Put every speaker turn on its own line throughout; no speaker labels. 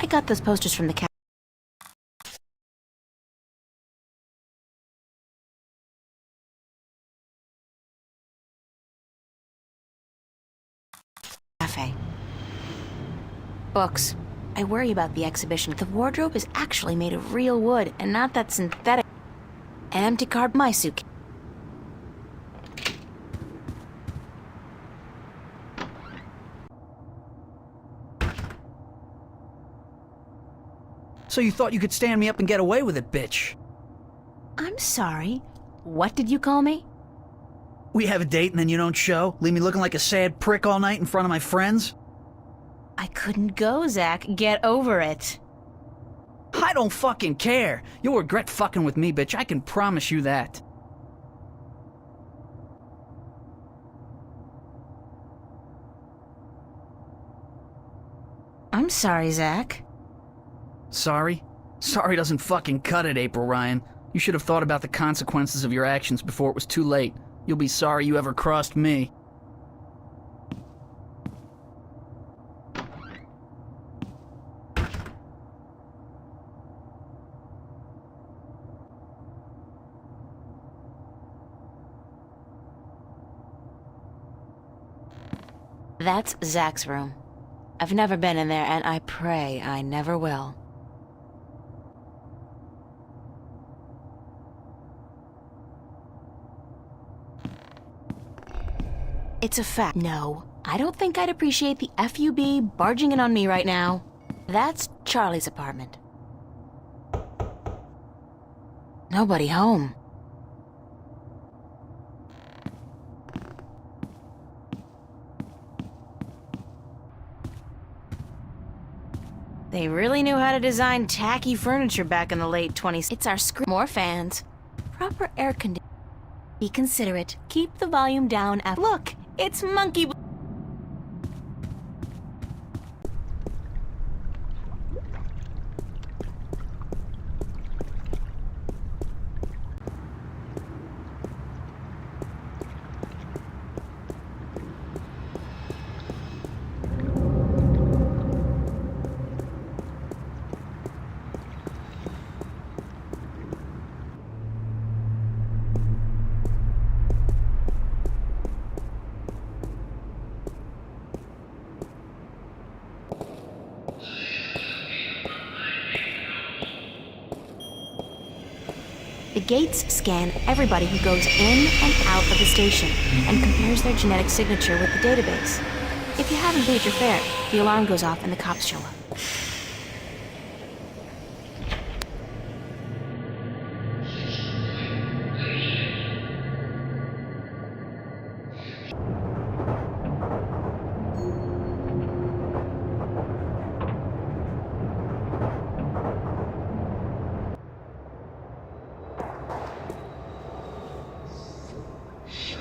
I got those posters from the cafe. Books. I worry about the exhibition. The wardrobe is actually made of real wood and not that synthetic. An empty card, my suitcase.
So you thought you could stand me up and get away with it, bitch?
I'm sorry. What did you call me?
We have a date and then you don't show? Leave me looking like a sad prick all night in front of my friends?
I couldn't go, Zach. Get over it.
I don't fucking care. You'll regret fucking with me, bitch. I can promise you that.
I'm sorry, Zach.
Sorry? Sorry doesn't fucking cut it, April Ryan. You should have thought about the consequences of your actions before it was too late. You'll be sorry you ever crossed me.
That's Zach's room. I've never been in there, and I pray I never will. It's a fact. No, I don't think I'd appreciate the FUB barging in on me right now. That's Charlie's apartment. Nobody home. They really knew how to design tacky furniture back in the late 20s. It's our screen. More fans. Proper air conditioning. Be considerate. Keep the volume down. Look, it's Monkey. The gates scan everybody who goes in and out of the station and compares their genetic signature with the database. If you haven't paid your fare, the alarm goes off and the cops show up.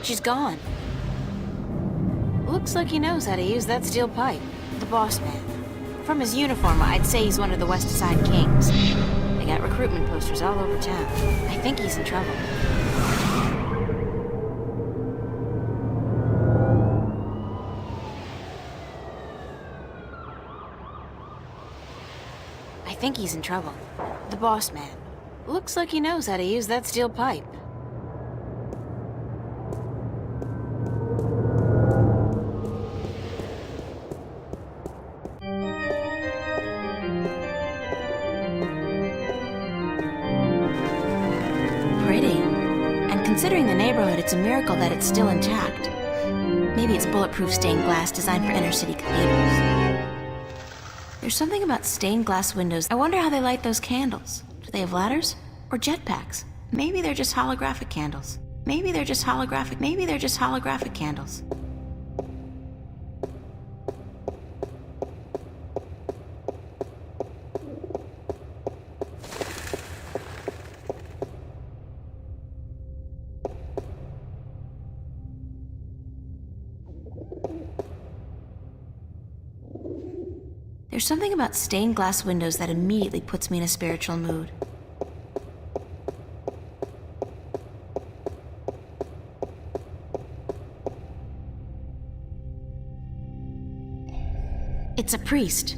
She's gone. Looks like he knows how to use that steel pipe. The boss man. From his uniform, I'd say he's one of the West Side Kings. They got recruitment posters all over town. I think he's in trouble. I think he's in trouble. The boss man. Looks like he knows how to use that steel pipe. Considering the neighborhood, it's a miracle that it's still intact. Maybe it's bulletproof stained glass designed for inner-city cathedrals. There's something about stained glass windows. I wonder how they light those candles. Do they have ladders? Or jetpacks? Maybe they're just holographic candles. Maybe they're just holographic candles. There's something about stained glass windows that immediately puts me in a spiritual mood. It's a priest.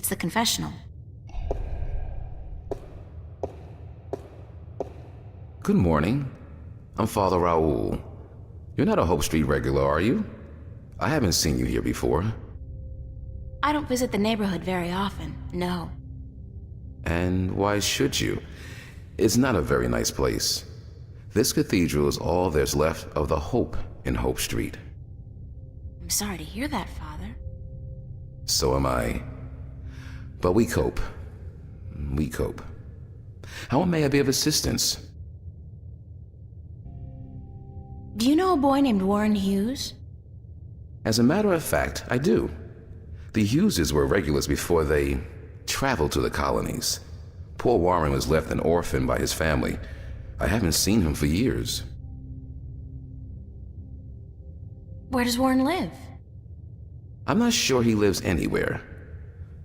It's the confessional.
Good morning. I'm Father Raoul. You're not a Hope Street regular, are you? I haven't seen you here before.
I don't visit the neighborhood very often, no.
And why should you? It's not a very nice place. This cathedral is all there's left of the hope in Hope Street.
I'm sorry to hear that, Father.
So am I. But we cope. We cope. How may I be of assistance?
Do you know a boy named Warren Hughes?
As a matter of fact, I do. The Hugheses were regulars before they traveled to the colonies. Poor Warren was left an orphan by his family. I haven't seen him for years.
Where does Warren live?
I'm not sure he lives anywhere.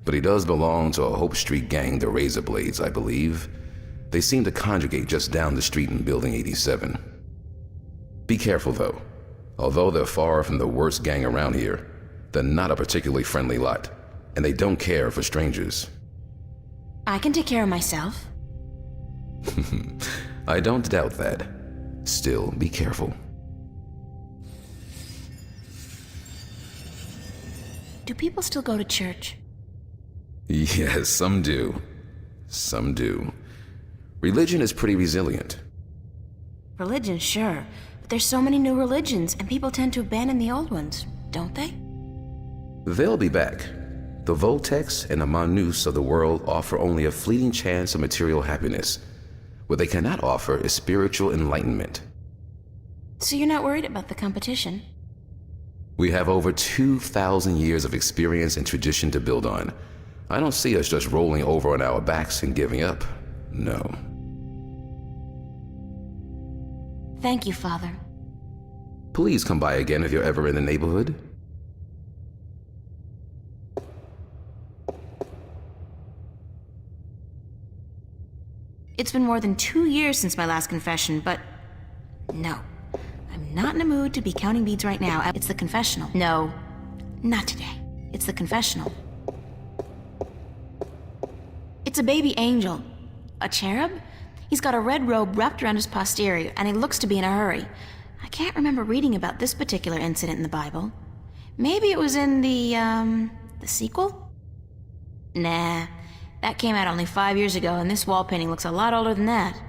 But he does belong to a Hope Street gang, the Razorblades, I believe. They seem to congregate just down the street in Building 87. Be careful, though. Although they're far from the worst gang around here, they're not a particularly friendly lot, and they don't care for strangers.
I can take care of myself.
I don't doubt that. Still, be careful.
Do people still go to church?
Yes, some do. Some do. Religion is pretty resilient.
Religion, sure. But there's so many new religions, and people tend to abandon the old ones, don't they?
They'll be back. The Voltex and the Manus of the world offer only a fleeting chance of material happiness. What they cannot offer is spiritual enlightenment.
So you're not worried about the competition?
We have over 2,000 years of experience and tradition to build on. I don't see us just rolling over on our backs and giving up. No.
Thank you, Father.
Please come by again if you're ever in the neighborhood.
It's been more than 2 years since my last confession, but no. I'm not in a mood to be counting beads right now. It's the confessional. No, not today. It's the confessional. It's a baby angel. A cherub? He's got a red robe wrapped around his posterior, and he looks to be in a hurry. I can't remember reading about this particular incident in the Bible. Maybe it was in the sequel? Nah, that came out only 5 years ago, and this wall painting looks a lot older than that.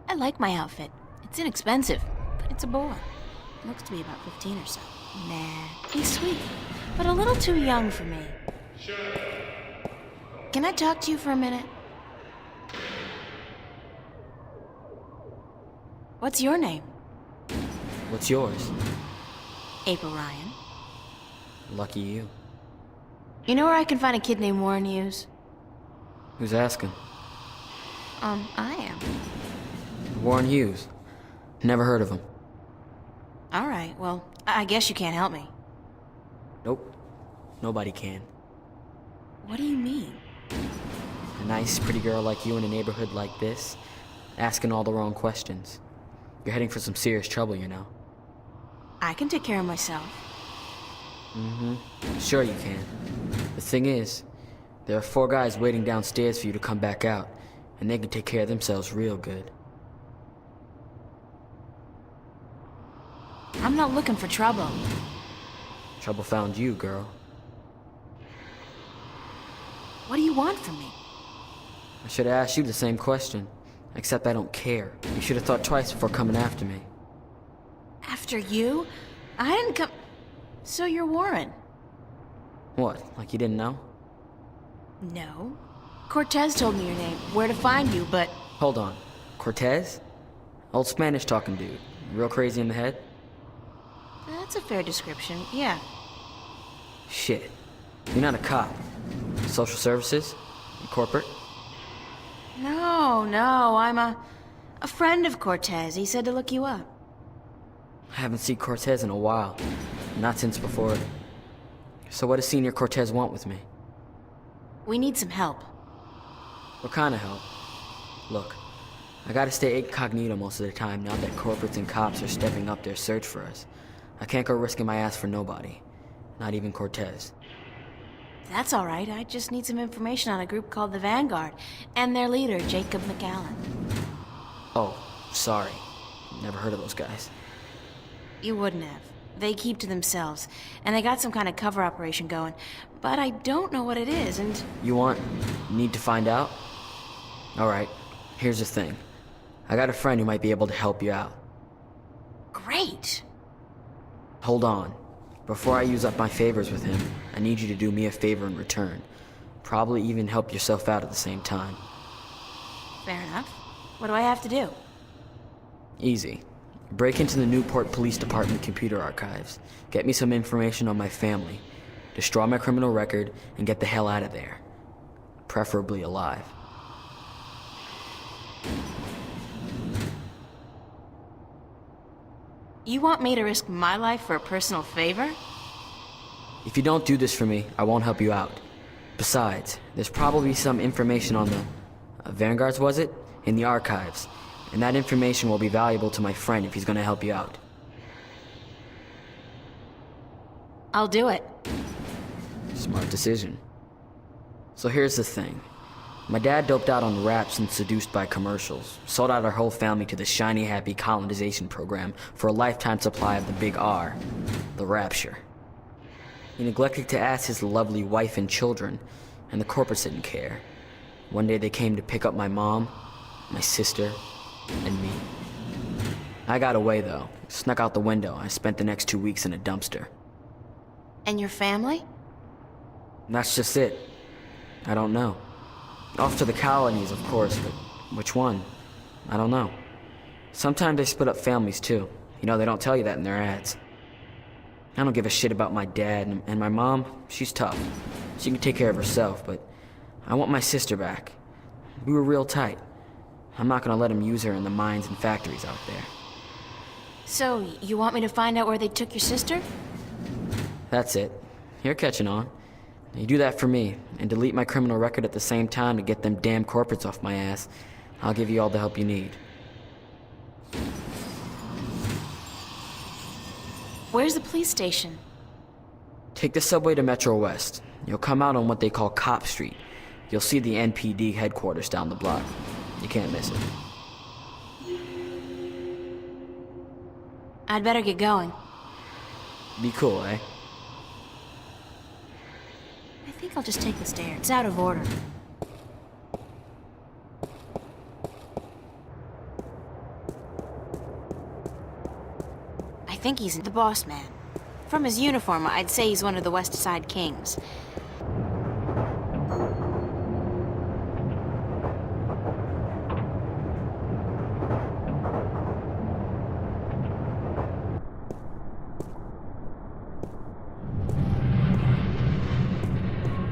I like my outfit. It's inexpensive, but it's a boy. Looks to be about 15 or so. Nah, he's sweet, but a little too young for me. Can I talk to you for a minute? What's your name?
What's yours?
April Ryan.
Lucky you.
You know where I can find a kid named Warren Hughes?
Who's asking?
I am.
Warren Hughes. Never heard of him.
All right, well, I guess you can't help me.
Nope. Nobody can.
What do you mean?
A nice, pretty girl like you in a neighborhood like this, asking all the wrong questions. You're heading for some serious trouble, you know.
I can take care of myself.
Sure you can. The thing is, there are 4 guys waiting downstairs for you to come back out, and they can take care of themselves real good.
I'm not looking for trouble.
Trouble found you, girl.
What do you want from me?
I should have asked you the same question, except I don't care. You should have thought twice before coming after me.
After you? I didn't come... So you're Warren?
What, like you didn't know?
No. Cortez told me your name, where to find you, but...
Hold on. Cortez? Old Spanish-talking dude. Real crazy in the head?
That's a fair description, yeah.
Shit. You're not a cop. Social services? Corporate?
No, I'm a friend of Cortez. He said to look you up.
I haven't seen Cortez in a while. Not since before. So what does Senior Cortez want with me?
We need some help.
What kind of help? Look, I gotta stay incognito most of the time now that corporates and cops are stepping up their search for us. I can't go risking my ass for nobody. Not even Cortez.
That's all right. I just need some information on a group called the Vanguard and their leader, Jacob McAllen.
Oh, sorry. Never heard of those guys.
You wouldn't have. They keep to themselves, and they got some kind of cover operation going. But I don't know what it is, and...
Need to find out? Alright, here's the thing. I got a friend who might be able to help you out.
Great!
Hold on. Before I use up my favors with him, I need you to do me a favor in return. Probably even help yourself out at the same time.
Fair enough. What do I have to do?
Easy. Break into the Newport Police Department computer archives. Get me some information on my family. Destroy my criminal record and get the hell out of there. Preferably alive.
You want me to risk my life for a personal favor?
If you don't do this for me, I won't help you out. Besides, there's probably some information on the... Vanguards, was it? In the archives. And that information will be valuable to my friend if he's gonna help you out.
I'll do it.
Smart decision. So here's the thing. My dad doped out on raps and seduced by commercials. Sold out our whole family to the shiny happy colonization program for a lifetime supply of the big R, the Rapture. He neglected to ask his lovely wife and children, and the corporates didn't care. One day they came to pick up my mom, my sister, and me. I got away though, snuck out the window. I spent the next 2 weeks in a dumpster.
And your family?
And that's just it. I don't know. Off to the colonies, of course, but which one? I don't know. Sometimes they split up families too. You know, they don't tell you that in their ads. I don't give a shit about my dad, and my mom, she's tough. She can take care of herself, but I want my sister back. We were real tight. I'm not gonna let them use her in the mines and factories out there.
So, you want me to find out where they took your sister?
That's it. You're catching on. You do that for me, and delete my criminal record at the same time to get them damn corporates off my ass. I'll give you all the help you need.
Where's the police station?
Take the subway to Metro West. You'll come out on what they call Cop Street. You'll see the NPD headquarters down the block. You can't miss it.
I'd better get going.
Be cool, eh?
I think I'll just take the stairs. It's out of order. I think he's the boss man. From his uniform, I'd say he's one of the West Side Kings.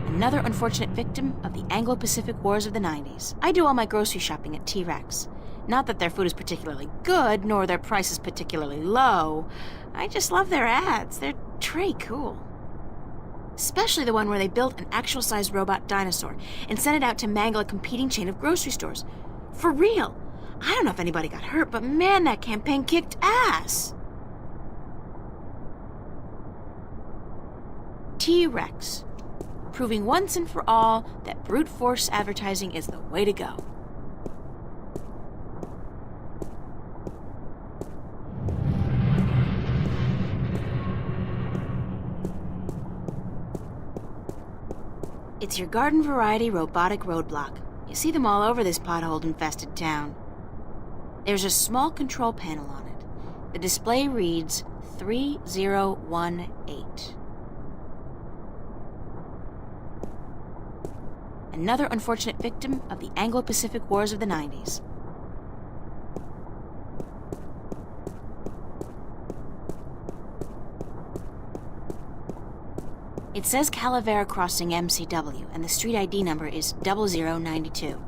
Another unfortunate victim of the Anglo-Pacific Wars of the 90s. I do all my grocery shopping at T-Rex. Not that their food is particularly good, nor their prices particularly low. I just love their ads. They're pretty cool. Especially the one where they built an actual-sized robot dinosaur and sent it out to mangle a competing chain of grocery stores. For real. I don't know if anybody got hurt, but man, that campaign kicked ass. T-Rex. Proving once and for all that brute force advertising is the way to go. It's your garden variety robotic roadblock. You see them all over this pothole-infested town. There's a small control panel on it. The display reads 3018. Another unfortunate victim of the Anglo-Pacific Wars of the 90s. It says Calavera Crossing MCW, and the street ID number is 0092.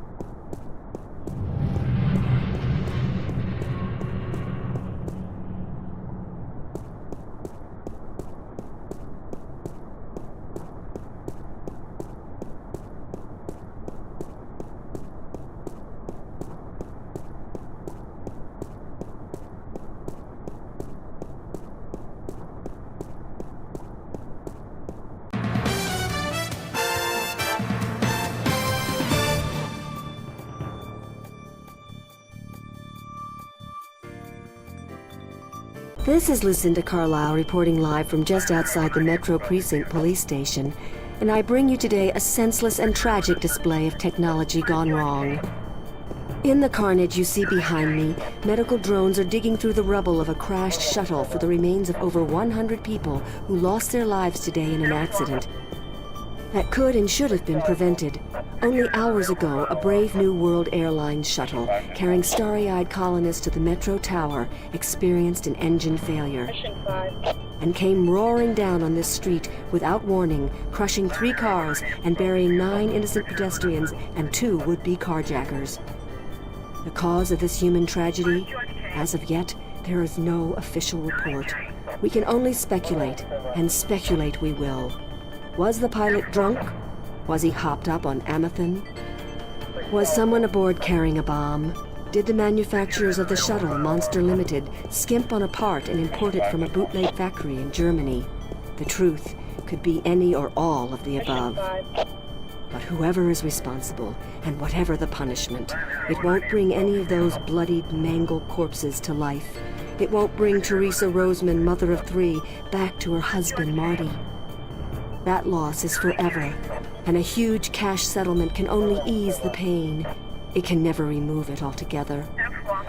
This is Lucinda Carlisle reporting live from just outside the Metro Precinct Police Station, and I bring you today a senseless and tragic display of technology gone wrong. In the carnage you see behind me, medical drones are digging through the rubble of a crashed shuttle for the remains of over 100 people who lost their lives today in an accident that could and should have been prevented. Only hours ago, a brave New World Airlines shuttle carrying starry-eyed colonists to the Metro Tower experienced an engine failure and came roaring down on this street without warning, crushing 3 cars and burying 9 innocent pedestrians and 2 would-be carjackers. The cause of this human tragedy? As of yet, there is no official report. We can only speculate, and speculate we will. Was the pilot drunk? Was he hopped up on Amethyst? Was someone aboard carrying a bomb? Did the manufacturers of the shuttle, Monster Limited, skimp on a part and import it from a bootleg factory in Germany? The truth could be any or all of the above. But whoever is responsible, and whatever the punishment, it won't bring any of those bloodied, mangled corpses to life. It won't bring Teresa Roseman, mother of 3, back to her husband, Marty. That loss is forever, and a huge cash settlement can only ease the pain. It can never remove it altogether.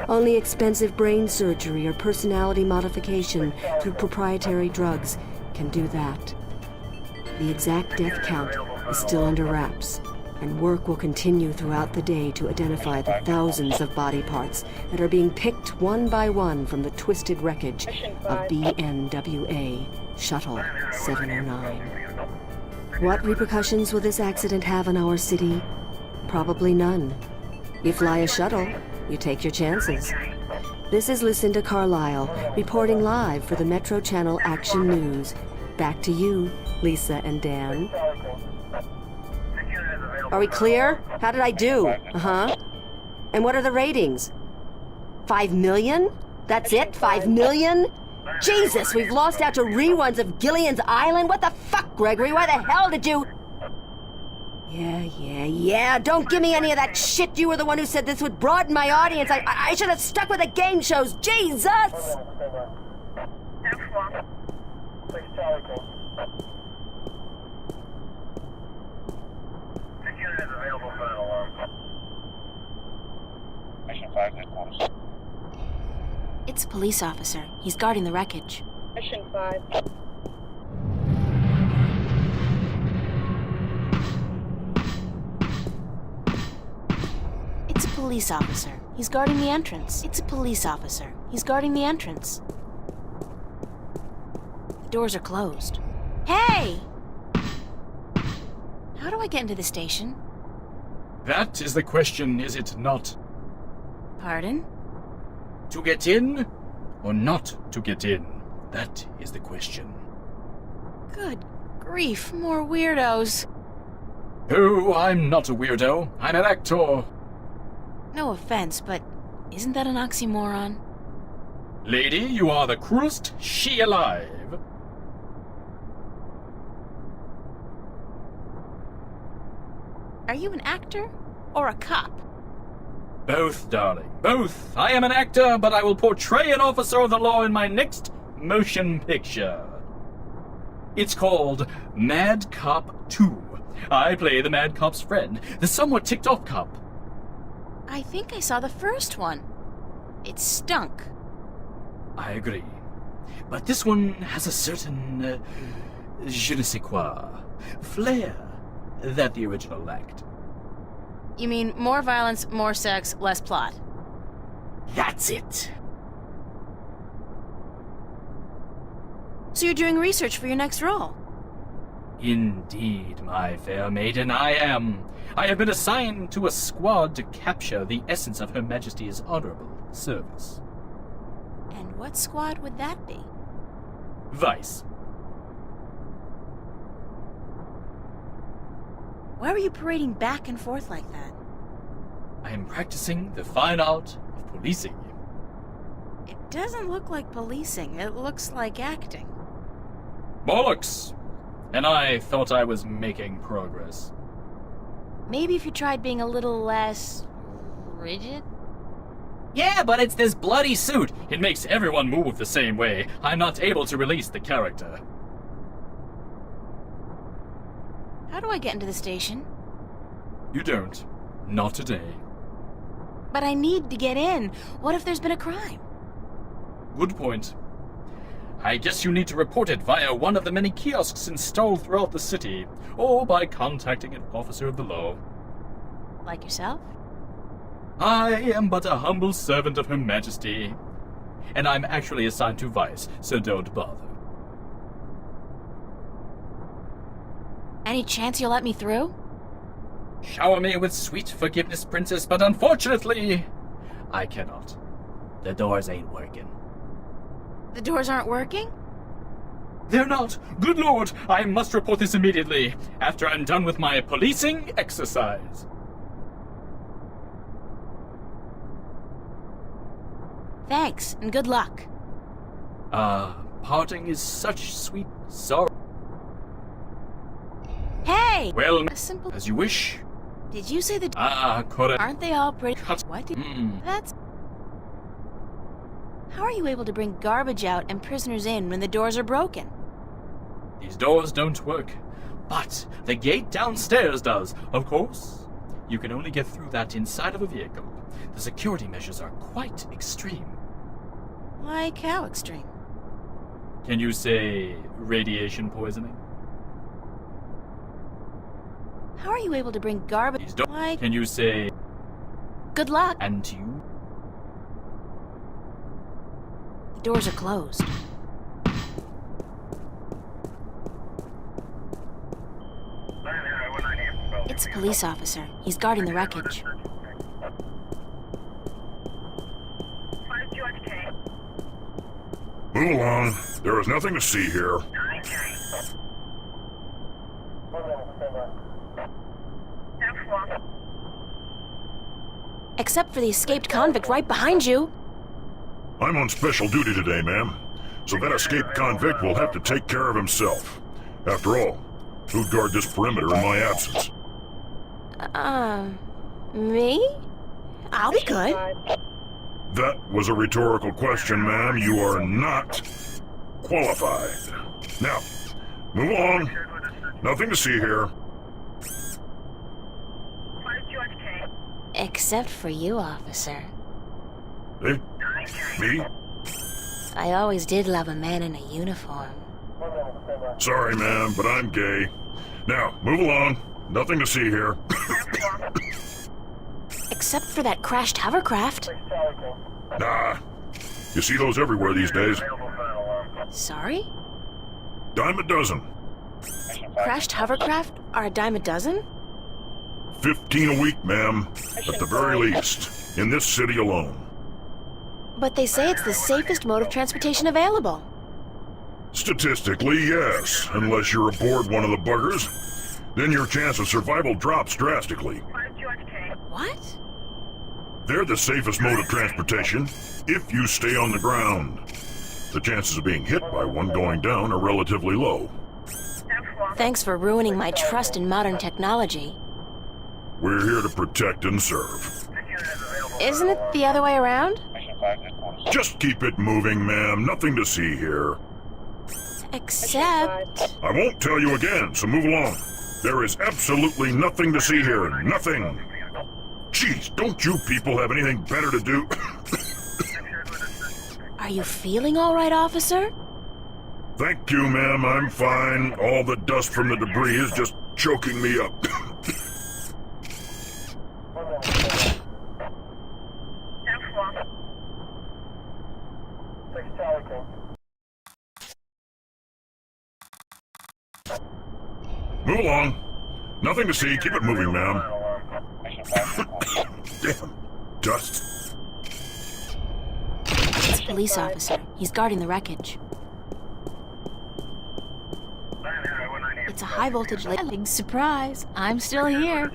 Only expensive brain surgery or personality modification through proprietary drugs can do that. The exact death count is still under wraps, and work will continue throughout the day to identify the thousands of body parts that are being picked one by one from the twisted wreckage of BNWA Shuttle 709. What repercussions will this accident have on our city? Probably none. You fly a shuttle, you take your chances. This is Lucinda Carlisle, reporting live for the Metro Channel Action News. Back to you, Lisa and Dan. Are we clear? How did I do? Uh-huh. And what are the ratings? 5 million? That's it? 5 million? Jesus, we've lost out to reruns of Gillian's Island? What the fuck, Gregory? Why the hell did you... Yeah. Don't give me any of that shit. You were the one who said this would broaden my audience. I should have stuck with the game shows. Jesus!
Mission 5, headquarters.
It's a police officer. He's guarding the wreckage.
Mission 5.
It's a police officer. He's guarding the entrance. It's a police officer. He's guarding the entrance. The doors are closed. Hey! How do I get into the station?
That is the question, is it not?
Pardon?
To get in or not to get in? That is the question.
Good grief, more weirdos.
Oh, I'm not a weirdo. I'm an actor.
No offense, but isn't that an oxymoron?
Lady, you are the cruelest she alive.
Are you an actor or a cop?
Both, darling, both. I am an actor, but I will portray an officer of the law in my next motion picture. It's called Mad Cop 2. I play the Mad Cop's friend, the somewhat ticked-off cop.
I think I saw the first one. It stunk.
I agree. But this one has a certain, je ne sais quoi, flair that the original lacked.
You mean more violence, more sex, less plot?
That's it.
So you're doing research for your next role?
Indeed, my fair maiden, I am. I have been assigned to a squad to capture the essence of Her Majesty's honorable service.
And what squad would that be?
Vice.
Why were you parading back and forth like that?
I am practicing the fine art of policing.
It doesn't look like policing, it looks like acting.
Bollocks! And I thought I was making progress.
Maybe if you tried being a little less rigid?
Yeah, but it's this bloody suit. It makes everyone move the same way. I'm not able to release the character.
How do I get into the station?
You don't. Not today.
But I need to get in. What if there's been a crime?
Good point. I guess you need to report it via one of the many kiosks installed throughout the city, or by contacting an officer of the law.
Like yourself?
I am but a humble servant of Her Majesty, and I'm actually assigned to Vice, so don't bother.
Any chance you'll let me through?
Shower me with sweet forgiveness, Princess, but unfortunately, I cannot. The doors ain't working.
The doors aren't working?
They're not. Good lord, I must report this immediately, after I'm done with my policing exercise.
Thanks, and good luck.
Parting is such sweet sorrow.
Hey!
Well,
A simple...
as you wish.
Did you say the...
Correct.
Aren't they all pretty...
Cut.
What? That's... How are you able to bring garbage out and prisoners in when the doors are broken?
These doors don't work, but the gate downstairs does, of course. You can only get through that inside of a vehicle. The security measures are quite extreme.
Like how extreme?
Can you say radiation poisoning?
How are you able to bring garbage...
These doors.
Like...
Can you say
Good luck.
and you?
The doors are closed. It's a police officer. He's guarding the wreckage.
Move along. There is nothing to see here.
Except for the escaped convict right behind you.
I'm on special duty today, ma'am. So that escaped convict will have to take care of himself. After all, who'd guard this perimeter in my absence?
Me? I'll be good.
That was a rhetorical question, ma'am. You are not qualified. Now, move along. Nothing to see here.
Except for you, officer.
Eh? Me?
I always did love a man in a uniform.
Sorry, ma'am, but I'm gay. Now, move along. Nothing to see here.
Except for that crashed hovercraft.
Nah. You see those everywhere these days.
Sorry?
Dime a dozen.
Crashed hovercraft are a dime a dozen?
15 a week, ma'am. At the very least. In this city alone.
But they say it's the safest mode of transportation available.
Statistically, yes. Unless you're aboard one of the buggers. Then your chance of survival drops drastically.
What?
They're the safest mode of transportation if you stay on the ground. The chances of being hit by one going down are relatively low.
Thanks for ruining my trust in modern technology.
We're here to protect and serve.
Isn't it the other way around?
Just keep it moving, ma'am. Nothing to see here.
Except...
I won't tell you again, so move along. There is absolutely nothing to see here. Nothing. Jeez, don't you people have anything better to do?
Are you feeling all right, officer?
Thank you, ma'am. I'm fine. All the dust from the debris is just choking me up. Move along. Nothing to see. Keep it moving, ma'am.
Mission 5.
Damn. Dust.
It's a police officer. He's guarding the wreckage. It's a high voltage light. Big surprise. I'm still here.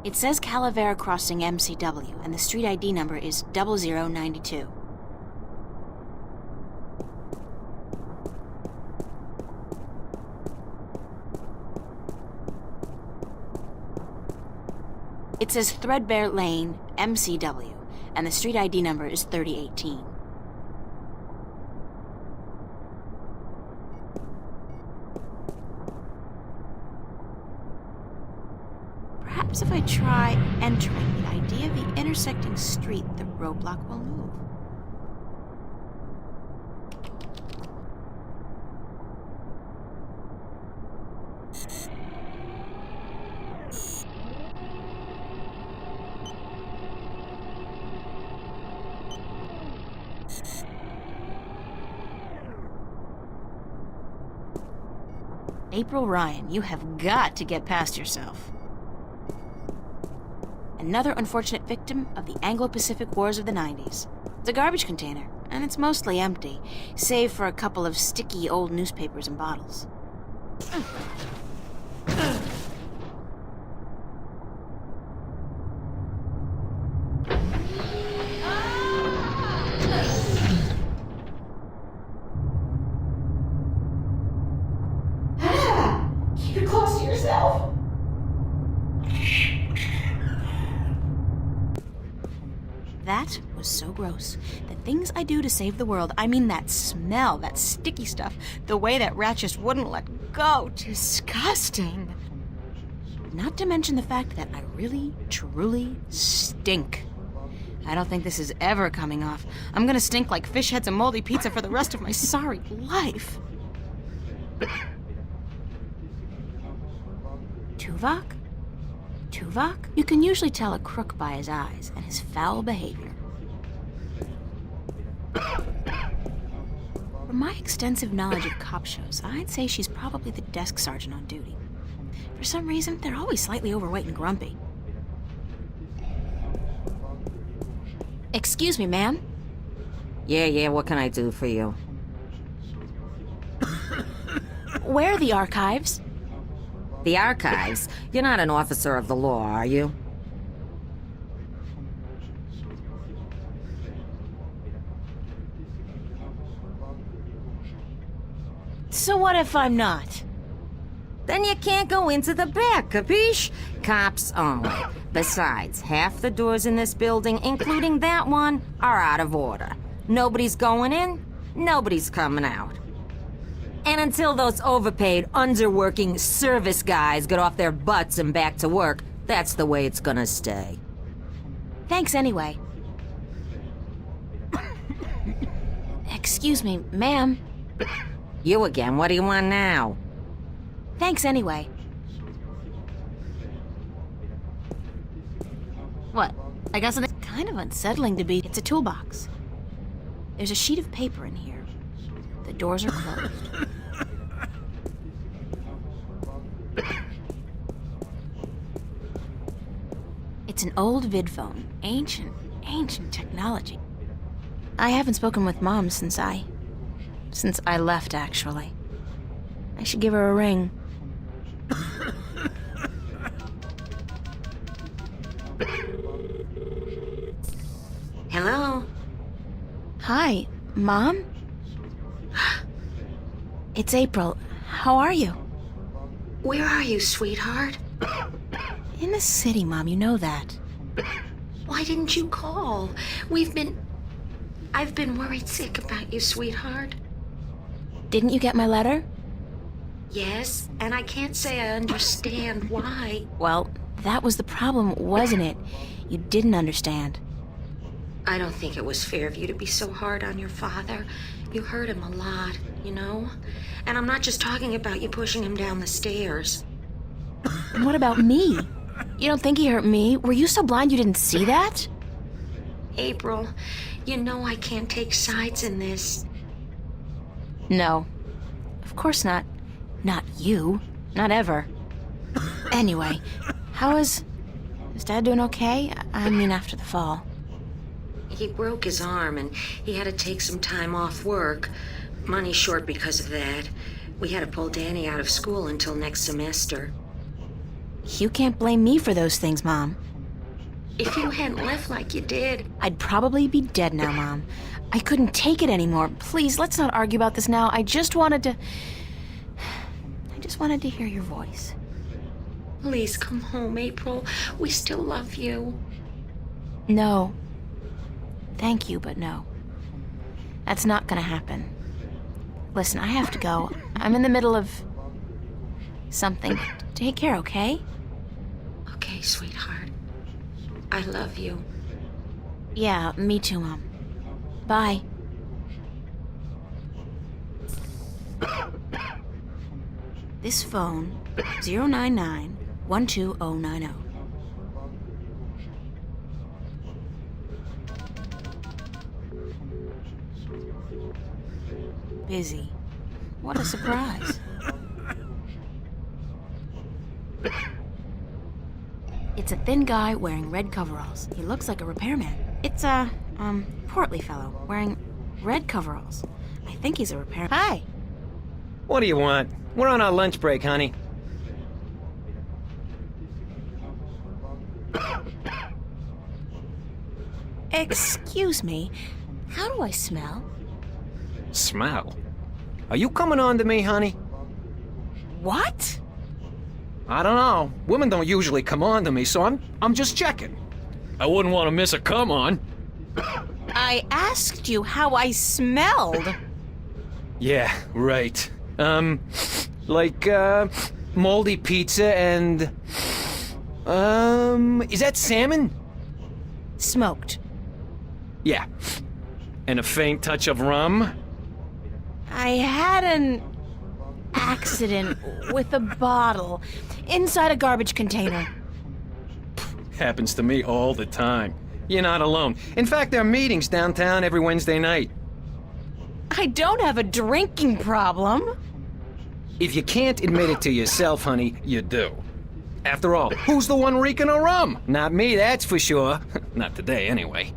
It says Calavera Crossing MCW, and the street ID number is 0092. It says Threadbare Lane, MCW, and the street ID number is 3018. Perhaps if I try entering the idea of the intersecting street, the roadblock will move. April Ryan, you have got to get past yourself. Another unfortunate victim of the Anglo-Pacific Wars of the 90s. It's a garbage container, and it's mostly empty, save for a couple of sticky old newspapers and bottles.
Keep it close to yourself.
That was so gross. The things I do to save the world, I mean that smell, that sticky stuff, the way that rat just wouldn't let go. Disgusting. Not to mention the fact that I really, truly stink. I don't think this is ever coming off. I'm gonna stink like fish heads and moldy pizza for the rest of my sorry life. Tuvok? Tuvok? You can usually tell a crook by his eyes and his foul behavior. From my extensive knowledge of cop shows, I'd say she's probably the desk sergeant on duty. For some reason, they're always slightly overweight and grumpy. Excuse me, ma'am.
Yeah, what can I do for you?
Where are the archives?
The archives? You're not an officer of the law, are you?
So what if I'm not?
Then you can't go into the back, capiche? Cops only. Besides, half the doors in this building, including that one, are out of order. Nobody's going in, nobody's coming out. And until those overpaid, underworking service guys get off their butts and back to work, that's the way it's gonna stay.
Thanks anyway. Excuse me, ma'am.
You again, what do you want now?
Thanks anyway. What? I got something kind of unsettling to be. It's a toolbox. There's a sheet of paper in here. The doors are closed. It's an old vid phone. Ancient technology. I haven't spoken with Mom since I left, actually. I should give her a ring.
Hello?
Hi, Mom? It's April. How are you?
Where are you, sweetheart?
In the city, Mom, you know that.
Why didn't you call? I've been worried sick about you, sweetheart.
Didn't you get my letter?
Yes, and I can't say I understand why.
Well, that was the problem, wasn't it? You didn't understand.
I don't think it was fair of you to be so hard on your father. You hurt him a lot, you know? And I'm not just talking about you pushing him down the stairs.
And what about me? You don't think he hurt me? Were you so blind you didn't see that?
April, you know I can't take sides in this.
No. Of course not. Not you. Not ever. Anyway, is Dad doing okay? I mean, after the fall.
He broke his arm and he had to take some time off work. Money short because of that. We had to pull Danny out of school until next semester.
You can't blame me for those things, Mom.
If you hadn't left like you did,
I'd probably be dead now, Mom. I couldn't take it anymore. Please, let's not argue about this now. I just wanted to hear your voice.
please come home, April. We still love you.
No. Thank you, but no. That's not gonna happen. Listen, I have to go. I'm in the middle of something. Take care, okay?
Okay, sweetheart. I love you.
Yeah, me too, Mom. Bye. This phone, 099-12090. Busy. What a surprise. It's a thin guy wearing red coveralls. He looks like a repairman. It's a, portly fellow wearing red coveralls. I think he's a repairman. Hi.
What do you want? We're on our lunch break, honey.
Excuse me. How do I smell?
Smell? Are you coming on to me, honey?
What?
I don't know. Women don't usually come on to me, so I'm just checking. I wouldn't want to miss a come on.
I asked you how I smelled.
Yeah, right. Like, moldy pizza and... is that salmon?
Smoked.
Yeah. And a faint touch of rum?
I had an accident with a bottle inside a garbage container.
Happens to me all the time. You're not alone. In fact, there are meetings downtown every Wednesday night.
I don't have a drinking problem.
If you can't admit it to yourself, honey, you do. After all, who's the one reeking of rum? Not me, that's for sure. Not today, anyway.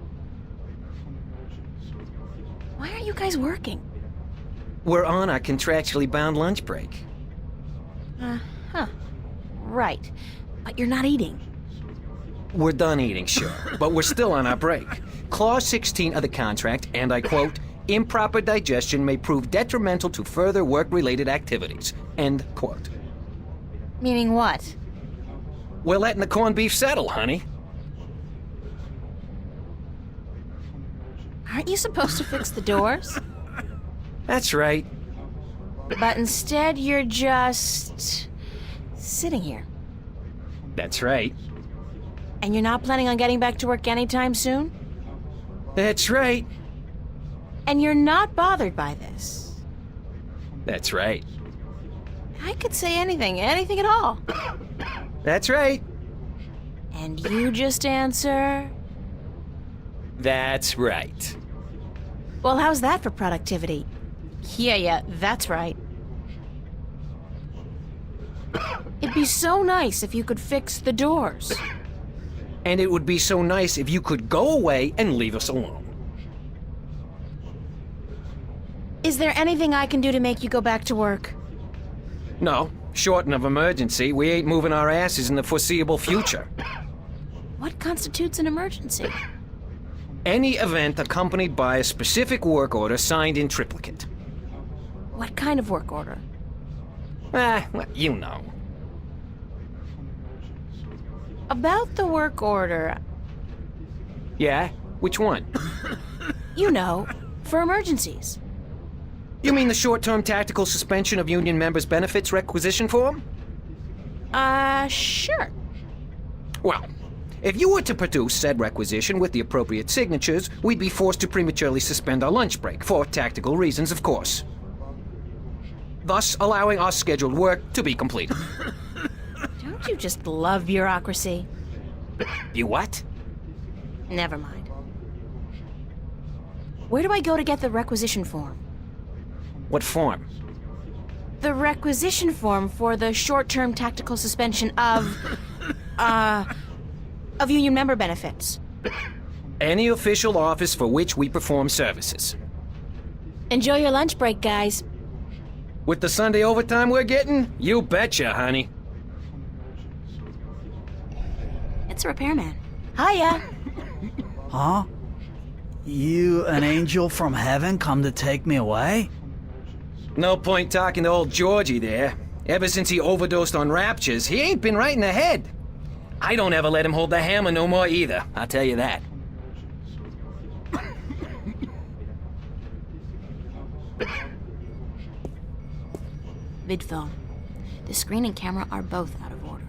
Why aren't you guys working?
We're on our contractually bound lunch break.
Right. But you're not eating.
We're done eating, sure, but we're still on our break. Clause 16 of the contract, and I quote, improper digestion may prove detrimental to further work-related activities. End quote.
Meaning what?
We're letting the corned beef settle, honey.
Aren't you supposed to fix the doors?
That's right.
But instead you're just sitting here.
That's right.
And you're not planning on getting back to work anytime soon?
That's right.
And you're not bothered by this?
That's right.
I could say anything at all.
That's right.
And you just answer...
That's right.
Well, how's that for productivity? Yeah, that's right. It'd be so nice if you could fix the doors.
And it would be so nice if you could go away and leave us alone.
Is there anything I can do to make you go back to work?
No, short of emergency, we ain't moving our asses in the foreseeable future.
What constitutes an emergency?
Any event accompanied by a specific work order signed in triplicate.
What kind of work order?
Well, you know.
About the work order.
Yeah? Which one?
You know, for emergencies.
You mean the short-term tactical suspension of union members' benefits requisition form?
Sure.
Well, If you were to produce said requisition with the appropriate signatures, we'd be forced to prematurely suspend our lunch break, for tactical reasons, of course. Thus, allowing our scheduled work to be completed.
Don't you just love bureaucracy?
You what?
Never mind. Where do I go to get the requisition form?
What form?
The requisition form for the short-term tactical suspension of union member benefits.
Any official office for which we perform services.
Enjoy your lunch break, guys.
With the Sunday overtime we're getting? You betcha, honey.
It's a repairman. Hiya.
Huh? You an angel from heaven come to take me away?
No point talking to old Georgie there. Ever since he overdosed on raptures, he ain't been right in the head. I don't ever let him hold the hammer no more either, I'll tell you that.
VidPhone. The screen and camera are both out of order.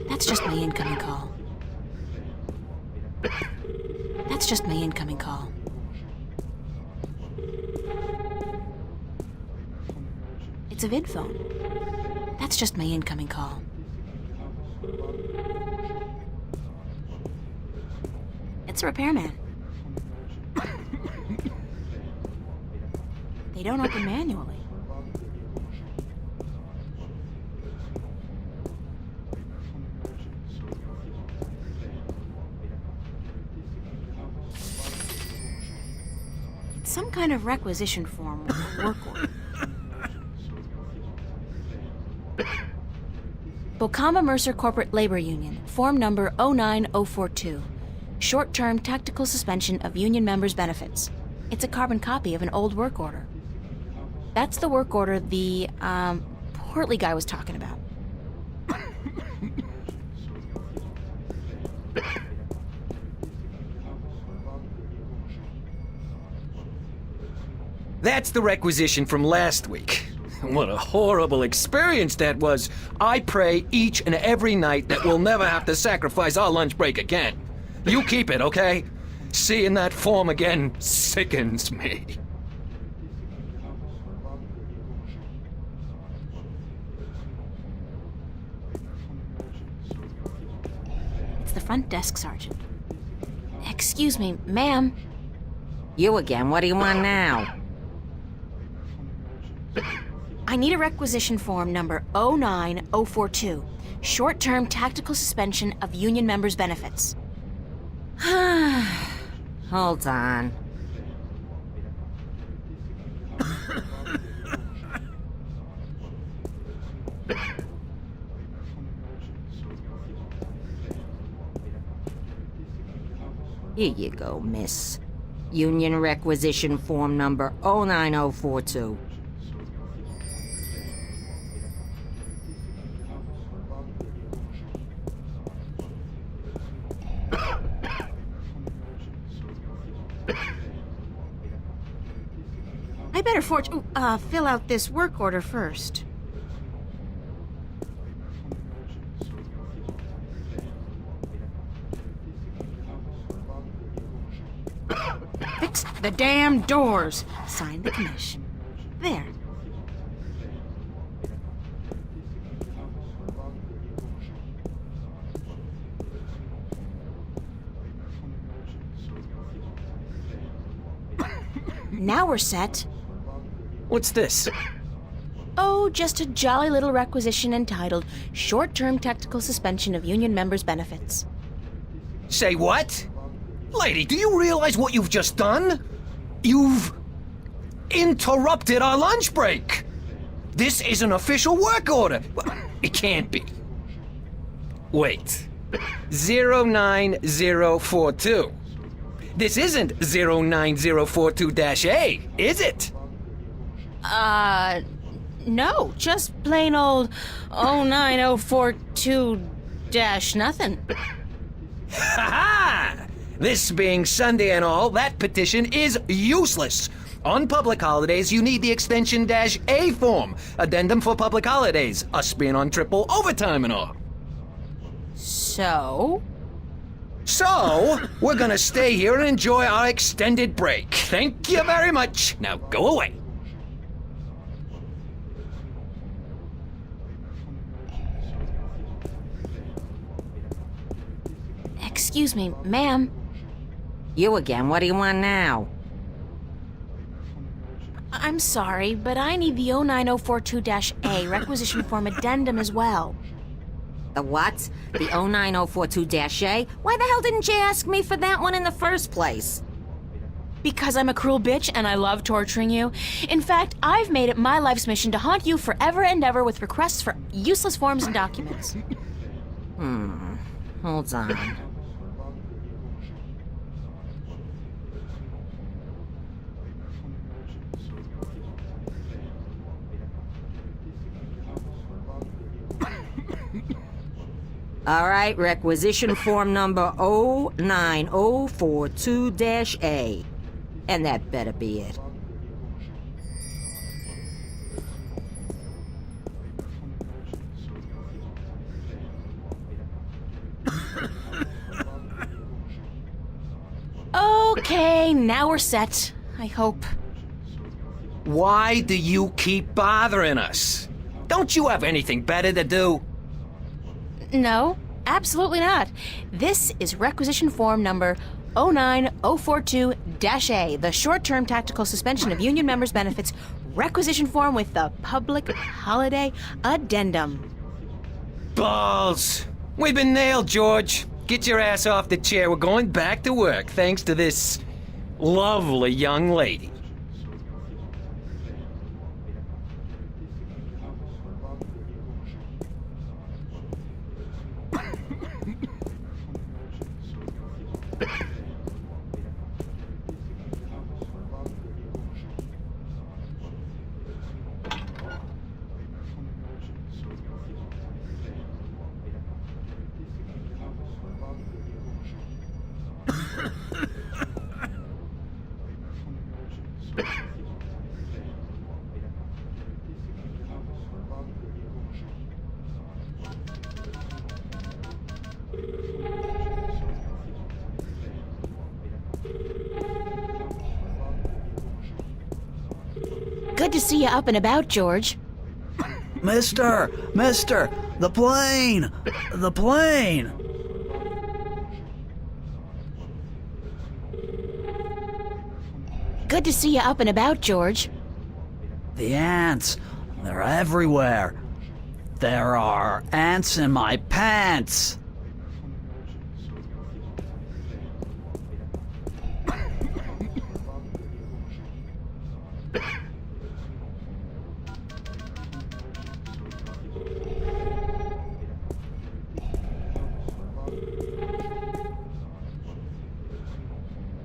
That's just my incoming call. That's just my incoming call. It's a VidPhone. That's just my incoming call. It's a repairman. They don't open manually. It's some kind of requisition form or work order. Bocama Mercer Corporate Labor Union, form number 09042. Short-term tactical suspension of union members' benefits. It's a carbon copy of an old work order. That's the work order the, portly guy was talking about.
That's the requisition from last week. What a horrible experience that was. I pray each and every night that we'll never have to sacrifice our lunch break again. You keep it, okay? Seeing that form again sickens me.
It's the front desk sergeant. Excuse me, ma'am.
You again, what do you want now?
I need a requisition form number 09042. Short-term tactical suspension of union members' benefits.
Hold on. Here you go, miss. Union requisition form number 09042.
I better fill out this work order first. Fix the damn doors. Sign the commission. There. Now we're set.
What's this?
Oh, just a jolly little requisition entitled Short-Term Tactical Suspension of Union Members' Benefits.
Say what? Lady, do you realize what you've just done? You've interrupted our lunch break. This is an official work order. Well, it can't be. Wait. 09042. This isn't 09042-A, is it?
No, just plain old 09042-nothing.
Ha ha! This being Sunday and all, that petition is useless. On public holidays, you need the extension -A form. Addendum for public holidays. A spin on triple overtime and all.
So?
So, we're gonna stay here and enjoy our extended break. Thank you very much. Now go away.
Excuse me, ma'am.
You again, what do you want now?
I'm sorry, but I need the 09042-A requisition form addendum as well.
The what? The 09042-A? Why the hell didn't you ask me for that one in the first place?
Because I'm a cruel bitch and I love torturing you. In fact, I've made it my life's mission to haunt you forever and ever with requests for useless forms and documents.
Hold on. All right, requisition form number 09042-A. And that better be it.
Okay, now we're set. I hope.
Why do you keep bothering us? Don't you have anything better to do?
No, absolutely not. This is requisition form number 09042-A, the short-term tactical suspension of union members' benefits requisition form with the public holiday addendum.
Balls! We've been nailed, George. Get your ass off the chair. We're going back to work, thanks to this lovely young lady.
Good to see you up and about, George.
Mister, the plane! The plane!
Good to see you up and about, George.
The ants, they're everywhere. There are ants in my pants.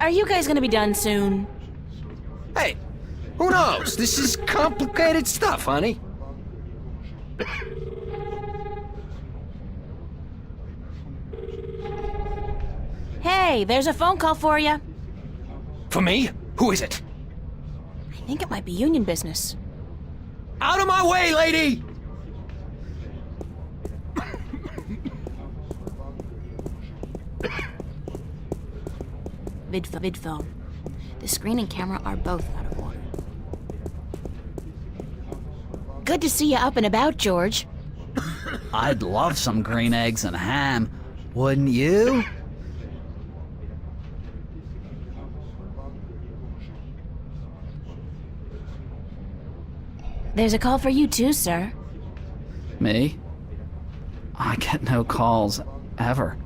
Are you guys gonna be done soon?
Hey, who knows? This is complicated stuff, honey.
Hey, there's a phone call for you.
For me? Who is it?
I think it might be union business.
Out of my way, lady!
Vidphone. The screen and camera are both out of order. Good to see you up and about, George.
I'd love some green eggs and ham. Wouldn't you?
There's a call for you too, sir.
Me? I get no calls ever.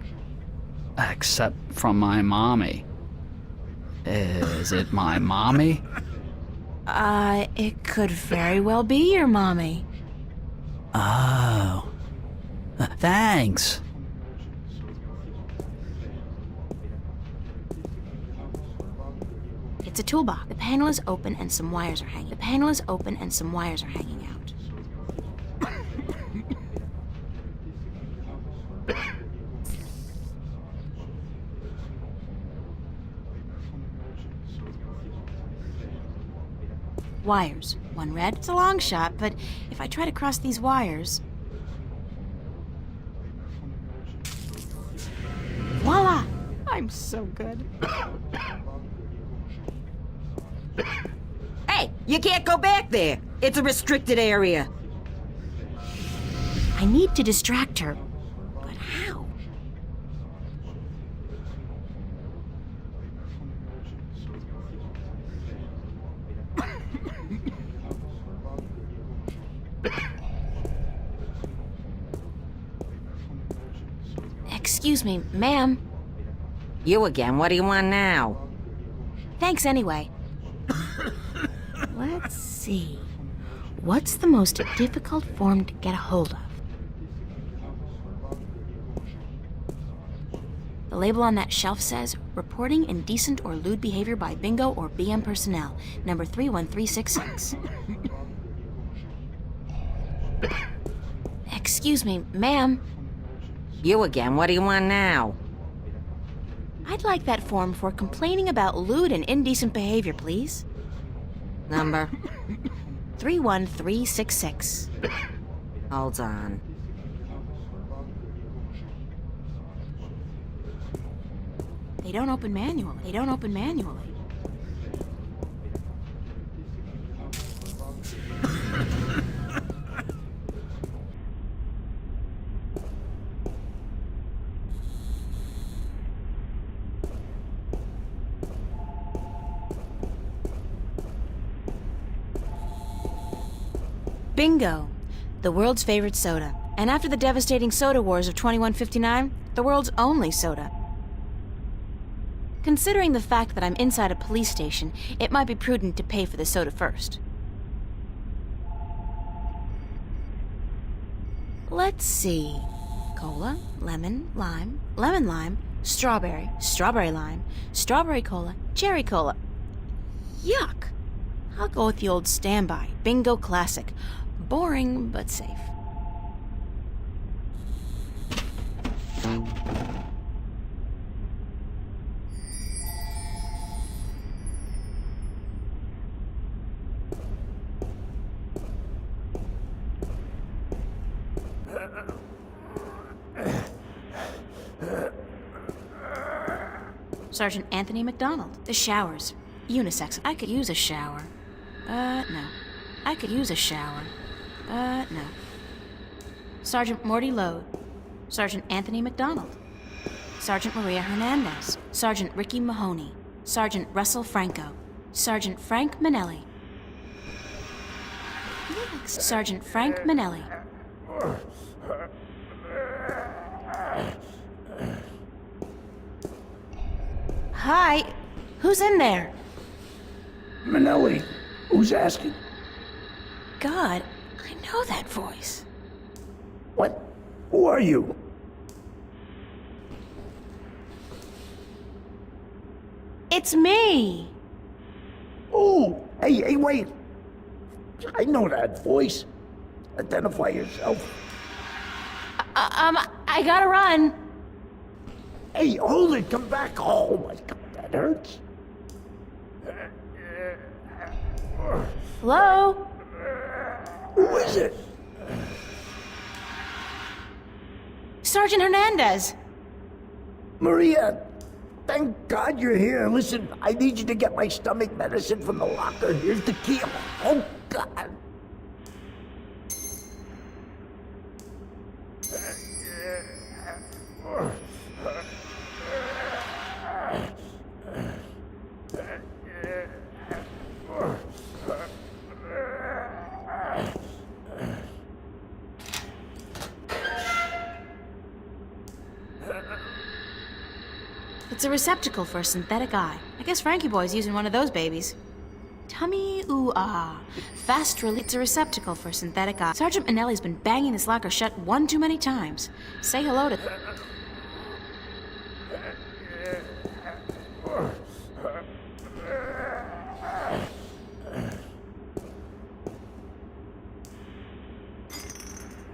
Except from my mommy. Is it my mommy?
It could very well be your mommy.
Oh. Thanks.
It's a toolbox. The panel is open and some wires are hanging. Out. Wires. One red. It's a long shot, but if I try to cross these wires... Voila! I'm so good.
Hey, you can't go back there. It's a restricted area.
I need to distract her. But how? Excuse me, ma'am.
You again. What do you want now?
Thanks anyway. Let's see. What's the most difficult form to get a hold of? The label on that shelf says, reporting indecent or lewd behavior by Bingo or BM personnel, number 31366. Excuse me, ma'am.
You again. What do you want now?
I'd like that form for complaining about lewd and indecent behavior, please.
Number?
31366.
Hold on.
They don't open manually. They don't open manually. Bingo, the world's favorite soda. And after the devastating soda wars of 2159, the world's only soda. Considering the fact that I'm inside a police station, it might be prudent to pay for the soda first. Let's see. Cola, lemon, lime, strawberry, strawberry lime, strawberry cola, cherry cola. Yuck! I'll go with the old standby, Bingo Classic. Boring, but safe. Sergeant Anthony McDonald. The showers. Unisex. I could use a shower. No. I could use a shower. No. Sergeant Morty Lode. Sergeant Anthony McDonald. Sergeant Maria Hernandez. Sergeant Ricky Mahoney. Sergeant Russell Franco. Sergeant Frank Manelli. Sergeant Frank Manelli. Hi. Who's in there?
Manelli. Who's asking?
God, I know that voice.
What? Who are you?
It's me.
Oh, hey, wait. I know that voice. Identify yourself.
I gotta run.
Hey, hold it. Come back. Oh, my God, that hurts.
Hello?
Who is it?
Sergeant Hernandez.
Maria, thank God you're here. Listen, I need you to get my stomach medicine from the locker. Here's the key. Oh, God.
It's a receptacle for a synthetic eye. I guess Frankie Boy's using one of those babies. Tummy ooh ah. Fast release. It's a receptacle for a synthetic eye. Sergeant Manelli's been banging this locker shut one too many times. Say hello to...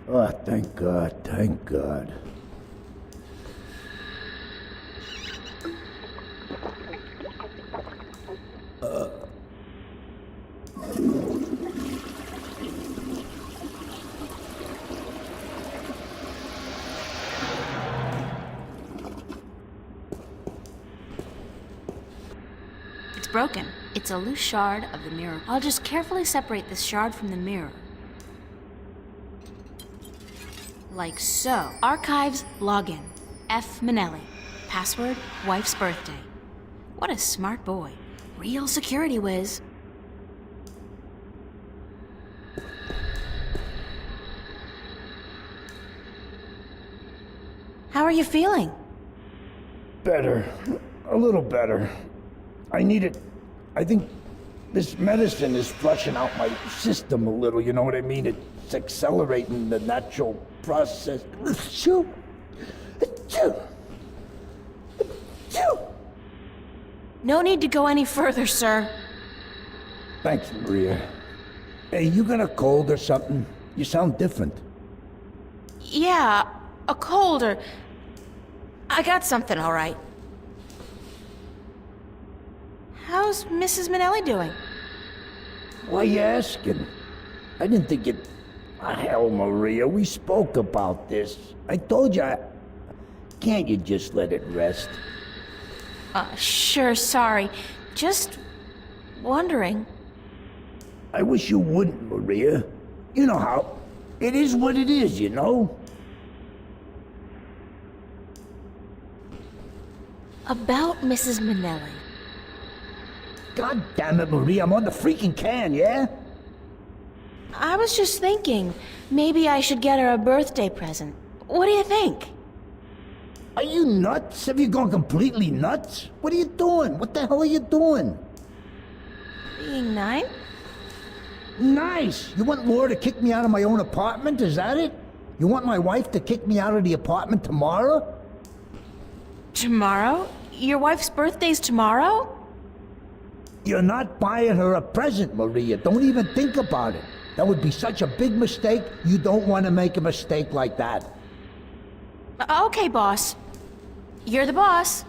Oh, thank God, thank God.
It's broken. It's a loose shard of the mirror. I'll just carefully separate this shard from the mirror. Like so. Archives login. F. Manelli. Password, wife's birthday. What a smart boy. Real security whiz. How are you feeling?
Better. A little better. I need it. I think this medicine is flushing out my system a little, you know what I mean? It's accelerating the natural process. Achoo! Achoo! Achoo!
No need to go any further, sir.
Thanks, Maria. Hey, you got a cold or something? You sound different.
Yeah, a cold or... I got something, all right. How's Mrs. Manelli doing?
Why you asking? I didn't think you'd... hell, Maria, we spoke about this. I told you Can't you just let it rest?
Sure, sorry. Just wondering.
I wish you wouldn't, Maria. You know how. It is what it is, you know?
About Mrs. Manelli.
God damn it, Maria, I'm on the freaking can, yeah?
I was just thinking, maybe I should get her a birthday present. What do you think?
Are you nuts? Have you gone completely nuts? What are you doing? What the hell are you doing?
Being nice?
Nice! You want Laura to kick me out of my own apartment, is that it? You want my wife to kick me out of the apartment tomorrow?
Tomorrow? Your wife's birthday's tomorrow?
You're not buying her a present, Maria. Don't even think about it. That would be such a big mistake. You don't want to make a mistake like that.
Okay, boss. You're the boss.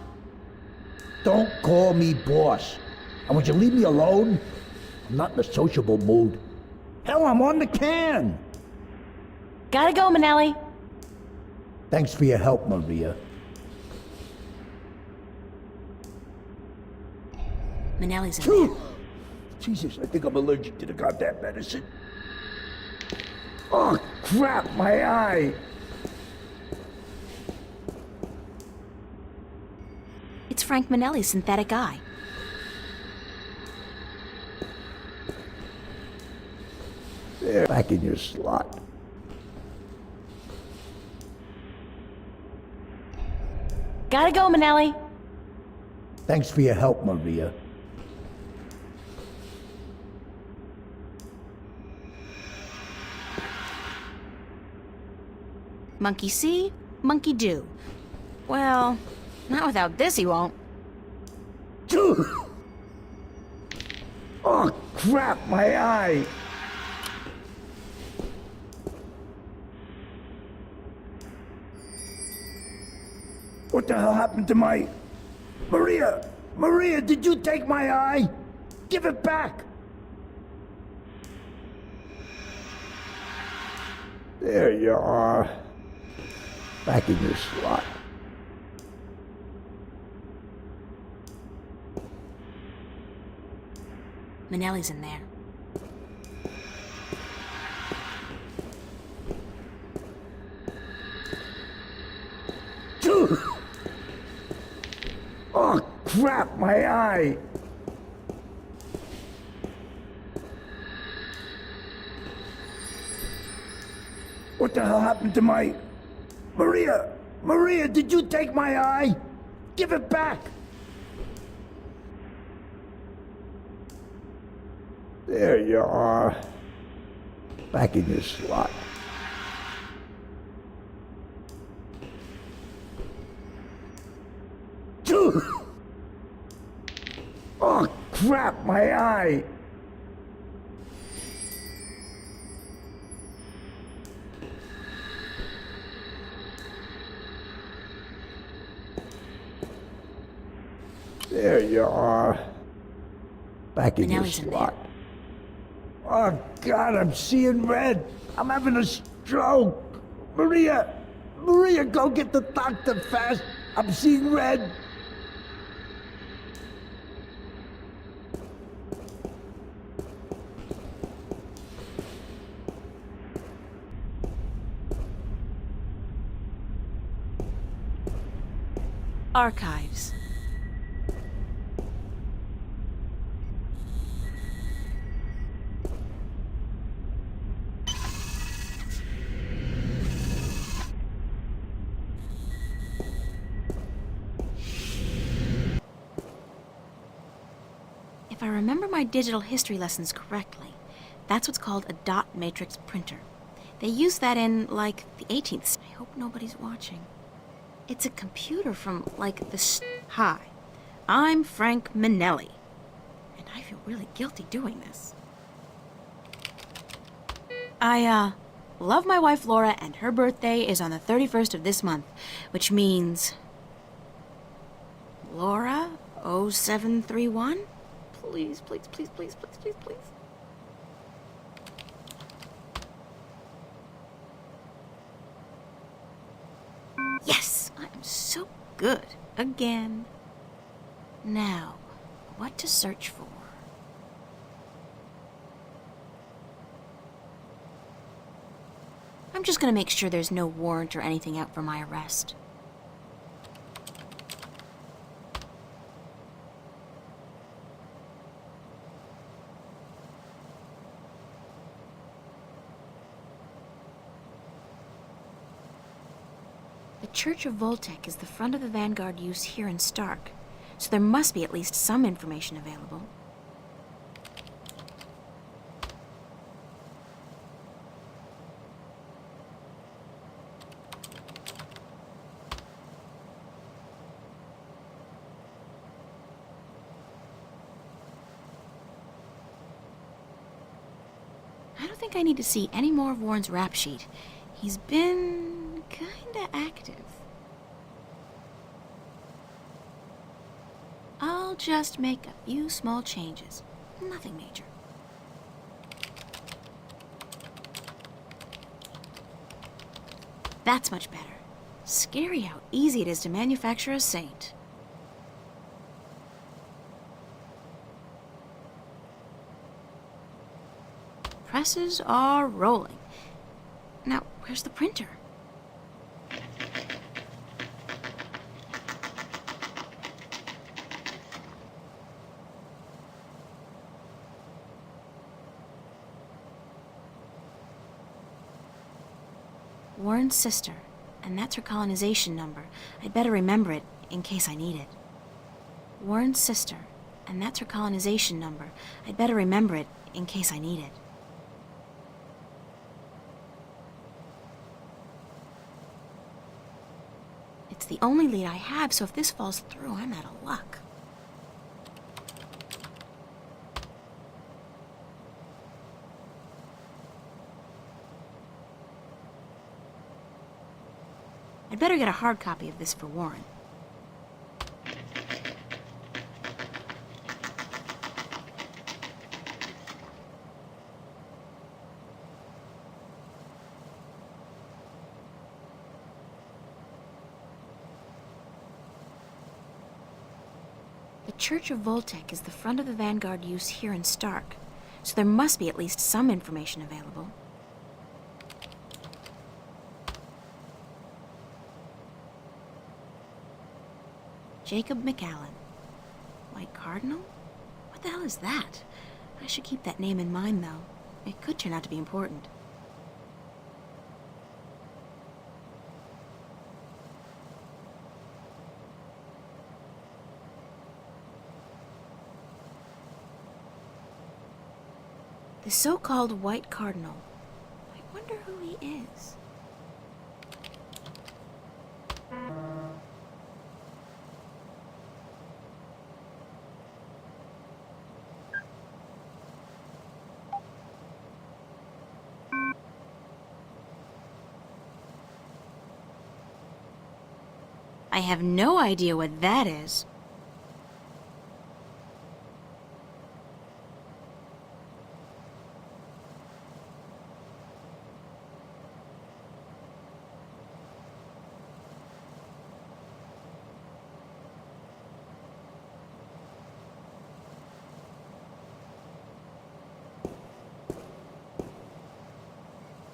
Don't call me boss. And would you leave me alone? I'm not in a sociable mood. Hell, I'm on the can.
Gotta go, Manelli.
Thanks for your help, Maria.
Manelli's in there.
Jesus, I think I'm allergic to the goddamn medicine. Oh, crap, my eye.
It's Frank Manelli's synthetic eye.
There, back in your slot.
Gotta go, Manelli.
Thanks for your help, Maria.
Monkey see, monkey do. Well, not without this he won't.
Oh, crap, my eye. What the hell happened to my... Maria! Maria, did you take my eye? Give it back! There you are. Back in your slot.
Manelli's in there.
Oh, crap, my eye. What the hell happened to my... Maria! Maria, did you take my eye? Give it back! There you are. Back in your slot. Oh, crap, my eye. There you are. Back in your
Manelli's in
slot. Oh, God, I'm seeing red. I'm having a stroke. Maria! Maria, go get the doctor fast. I'm seeing red.
Archives. If I remember my digital history lessons correctly, that's what's called a dot matrix printer. They used that in, like, the 18th. I hope nobody's watching. It's a computer from, like, the Hi, I'm Frank Minelli. And I feel really guilty doing this. I, love my wife Laura, and her birthday is on the 31st of this month, which means... Laura 0731? Please, please, please, please, please, please, please. Yes! I'm so good. Again. Now, what to search for? I'm just gonna make sure there's no warrant or anything out for my arrest. The Church of Voltec is the front of the Vanguard use here in Stark, so there must be at least some information available. I don't think I need to see any more of Warren's rap sheet. He's been kinda active. I'll just make a few small changes. Nothing major. That's much better. Scary how easy it is to manufacture a saint. Presses are rolling. Now, where's the printer? Warren's sister, and that's her colonization number. I'd better remember it in case I need it. Warren's sister, and that's her colonization number. I'd better remember it in case I need it. It's the only lead I have, so if this falls through, I'm out of luck. I'd better get a hard copy of this for Warren. The Church of Voltec is the front of the Vanguard use here in Stark, so there must be at least some information available. Jacob McAllen. White Cardinal? What the hell is that? I should keep that name in mind, though. It could turn out to be important. The so-called White Cardinal. I wonder who he is. I have no idea what that is.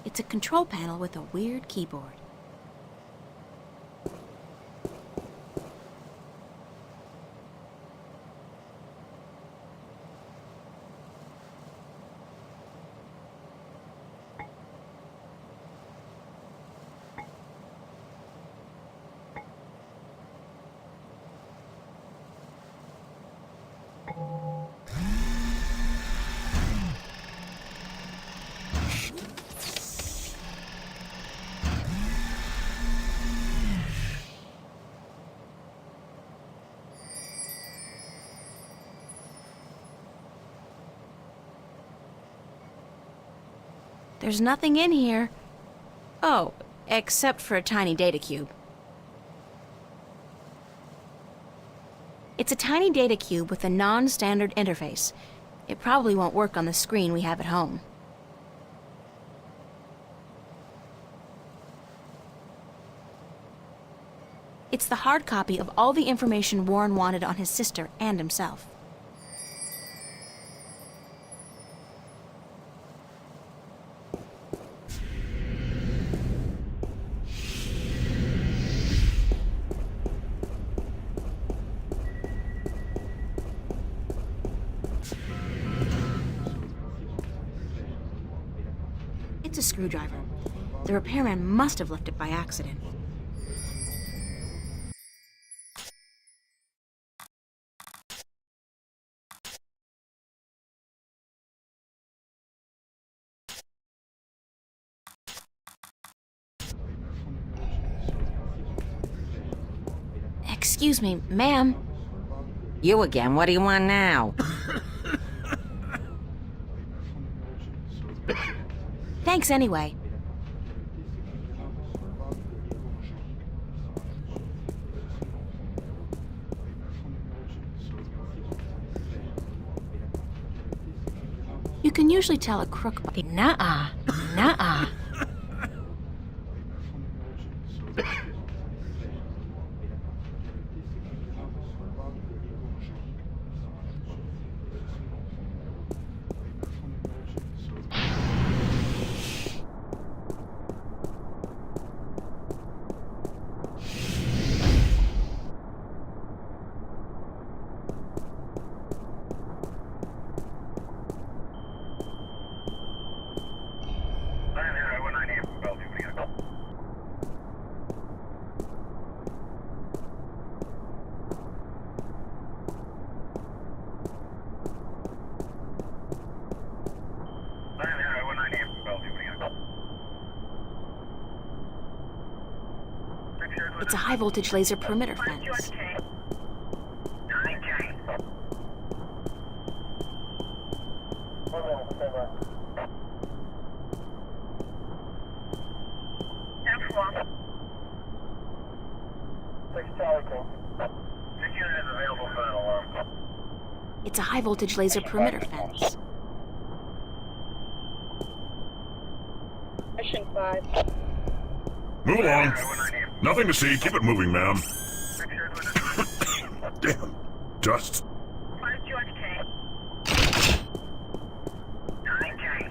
It's a control panel with a weird keyboard. There's nothing in here. Oh, except for a tiny data cube. It's a tiny data cube with a non-standard interface. It probably won't work on the screen we have at home. It's the hard copy of all the information Warren wanted on his sister and himself. It's a screwdriver. The repairman must have left it by accident. Excuse me, ma'am.
You again, what do you want now?
Thanks anyway. You can usually tell a crook by... Nuh-uh. Nuh-uh. It's a high-voltage laser perimeter fence. It's a high-voltage laser perimeter fence.
Mission 5.
Move along. Nothing to see. Keep it moving, ma'am. Damn. Dust.
5 George K. 9K.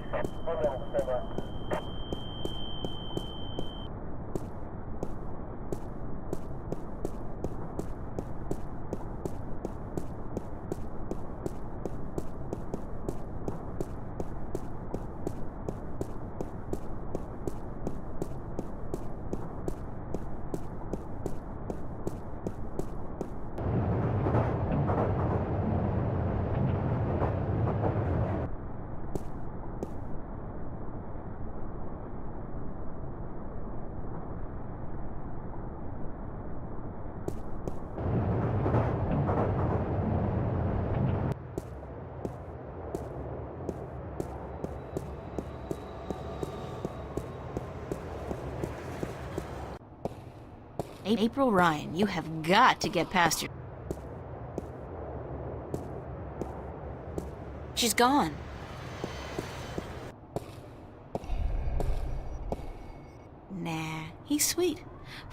April Ryan, you have got to get past your... She's gone. Nah, he's sweet,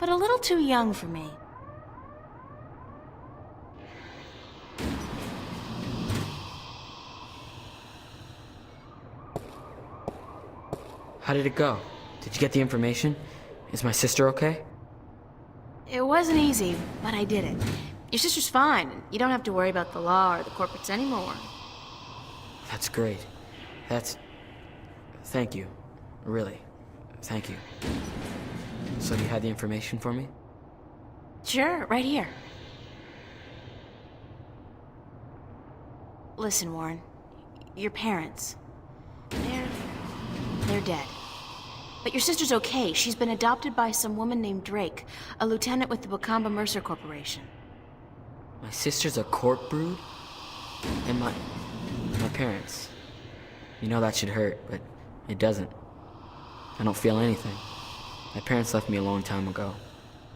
but a little too young for me.
How did it go? Did you get the information? Is my sister okay?
It wasn't easy, but I did it. Your sister's fine. You don't have to worry about the law or the corporates anymore.
That's great. Thank you. Really. Thank you. So you had the information for me?
Sure, right here. Listen, Warren. Your parents. They're dead. But your sister's okay. She's been adopted by some woman named Drake, a lieutenant with the Wakamba Mercer Corporation.
My sister's a cork brood? And my parents. You know that should hurt, but it doesn't. I don't feel anything. My parents left me a long time ago.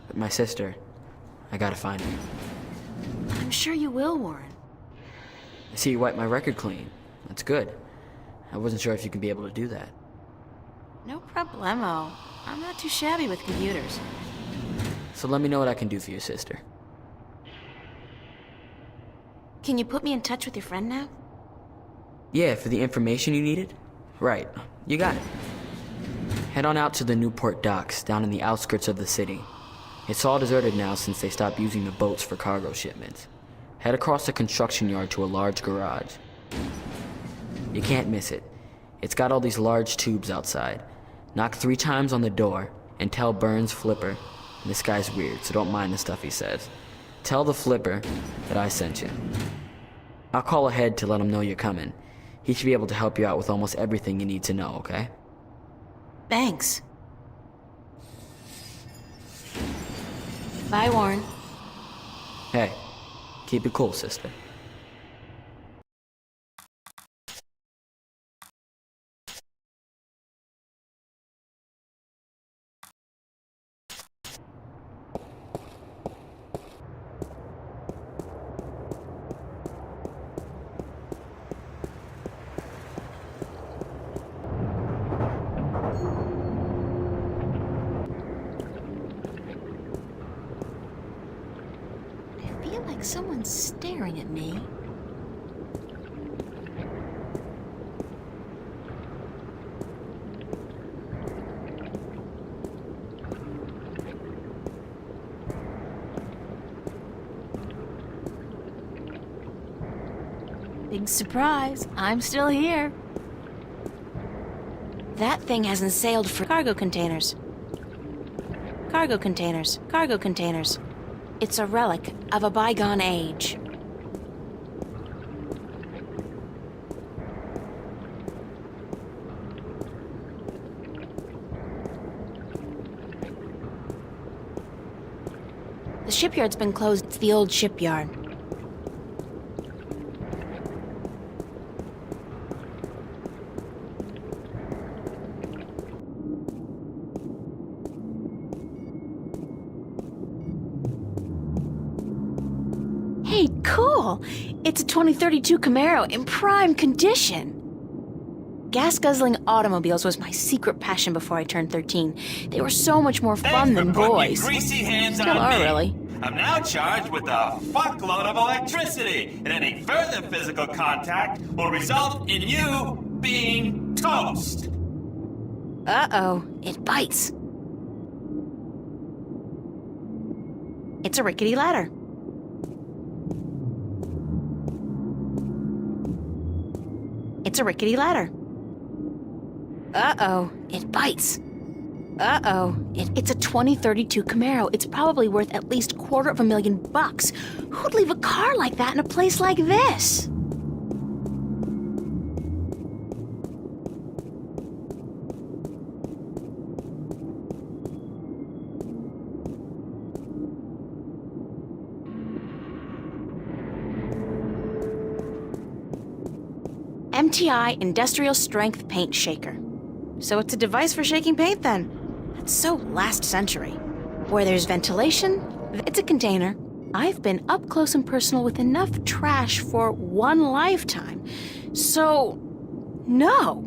But my sister, I gotta find her.
I'm sure you will, Warren.
I see you wiped my record clean. That's good. I wasn't sure if you could be able to do that.
No problemo. I'm not too shabby with computers.
So let me know what I can do for your sister.
Can you put me in touch with your friend now?
Yeah, for the information you needed? Right. You got it. Head on out to the Newport docks, down in the outskirts of the city. It's all deserted now since they stopped using the boats for cargo shipments. Head across the construction yard to a large garage. You can't miss it. It's got all these large tubes outside. Knock 3 times on the door and tell Burns Flipper. This guy's weird, so don't mind the stuff he says. Tell the Flipper that I sent you. I'll call ahead to let him know you're coming. He should be able to help you out with almost everything you need to know, okay?
Thanks. Bye, Warren.
Hey, keep it cool, sister.
I feel like someone's staring at me. Big surprise, I'm still here. That thing hasn't sailed for cargo containers. Cargo containers, cargo containers. It's a relic of a bygone age. The shipyard's been closed. It's the old shipyard. Hey, cool! It's a 2032 Camaro in prime condition. Gas-guzzling automobiles was my secret passion before I turned 13. They were so much more fun than boys.
Greasy hands
Still
on
are,
me.
really.
I'm now charged with a fuckload of electricity, and any further physical contact will result in you being toast.
Uh-oh, it bites. It's a rickety ladder. It's a rickety ladder. Uh-oh, it bites. Uh-oh, it's a 2032 Camaro. It's probably worth at least $250,000. Who'd leave a car like that in a place like this? MTI Industrial Strength Paint Shaker. So it's a device for shaking paint then? That's so last century. Where there's ventilation, it's a container. I've been up close and personal with enough trash for one lifetime. So, no.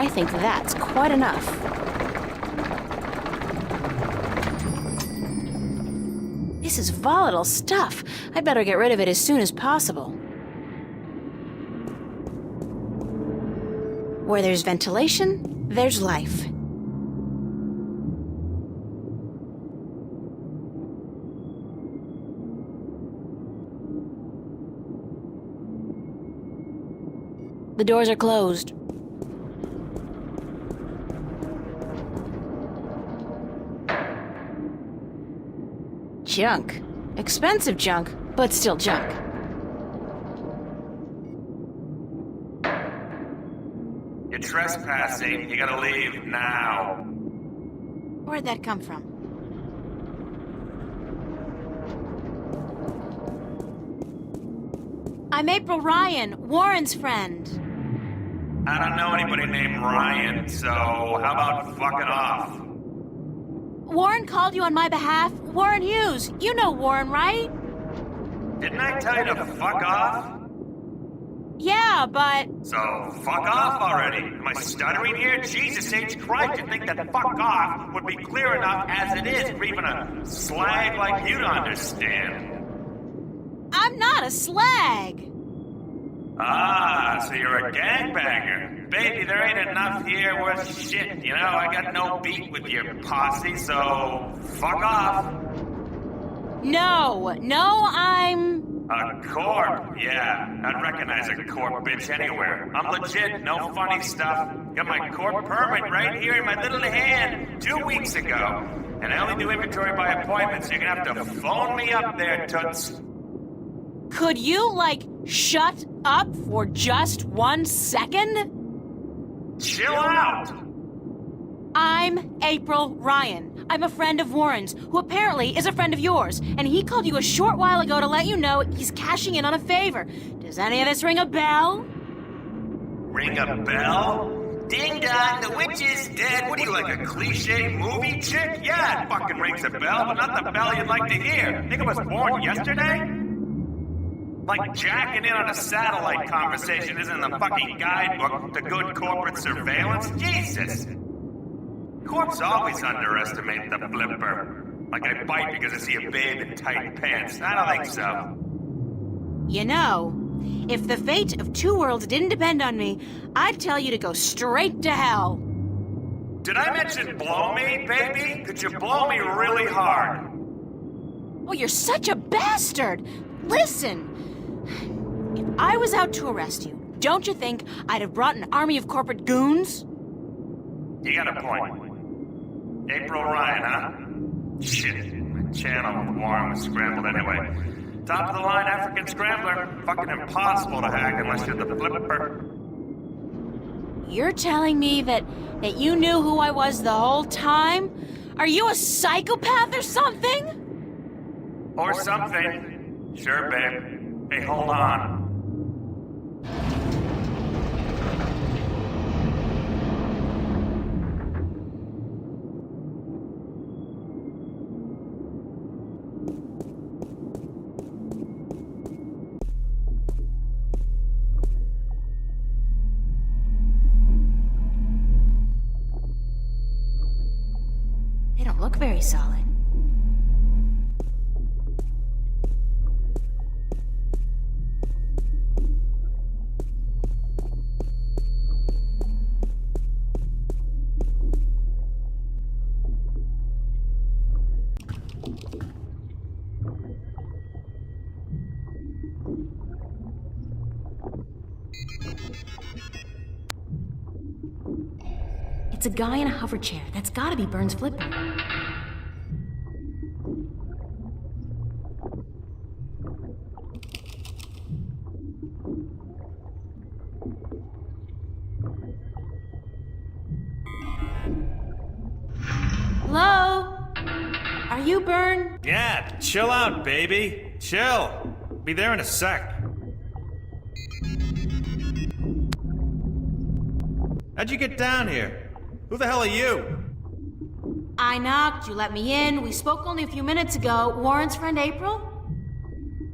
I think that's quite enough. This is volatile stuff. I better get rid of it as soon as possible. Where there's ventilation, there's life. The doors are closed. Junk. Expensive junk, but still junk.
You're trespassing. You gotta leave now.
Where'd that come from? I'm April Ryan, Warren's friend.
I don't know anybody named Ryan, so how about fucking off?
Warren called you on my behalf. Warren Hughes. You know Warren, right?
Didn't I tell you to fuck off?
Yeah, but...
So, fuck off already. Am I stuttering here? Jesus H. Christ, you'd think that fuck off would be clear enough as it is for even a slag like you to understand.
I'm not a slag.
Ah, so you're a gangbanger. Baby, there ain't enough here worth shit. You know, I got no beat with your posse, so fuck off.
No, I'm...
A corp? Yeah, I'd recognize a corp bitch anywhere. I'm legit, no funny stuff. Got my corp permit right here in my little hand 2 weeks ago. And I only do inventory by appointment, so you're gonna have to phone me up there, toots.
Could you, shut up for just 1 second?
Chill out!
I'm April Ryan. I'm a friend of Warren's, who apparently is a friend of yours, and he called you a short while ago to let you know he's cashing in on a favor. Does any of this ring a bell?
Ring a bell? Ding dong, the witch is dead. What are you, like a cliche movie chick? Yeah, it fucking rings a bell, but not the bell you'd like to hear. Think I was born yesterday? Like jacking in on a satellite conversation isn't in the fucking guidebook to good corporate surveillance? Jesus! Corps always underestimate the flipper. Like I bite because I see a babe in tight pants. I don't think so.
You know, if the fate of two worlds didn't depend on me, I'd tell you to go straight to hell.
Did I mention blow me, baby? Could you blow me really hard?
Oh, you're such a bastard! Listen! If I was out to arrest you, don't you think I'd have brought an army of corporate goons?
You got a point. April Ryan, huh? Shit, my channel with Warren was scrambled anyway. Top of the line African scrambler. Fucking impossible to hack unless you're the flipper.
You're telling me that you knew who I was the whole time? Are you a psychopath or something?
Or something. Sure, babe. Hey, hold on.
They don't look very solid. It's a guy in a hover chair. That's gotta be Burns' flipper. Hello? Are you Burn?
Yeah, chill out, baby. Chill. Be there in a sec. How'd you get down here? Who the hell are you?
I knocked, you let me in. We spoke only a few minutes ago. Warren's friend April?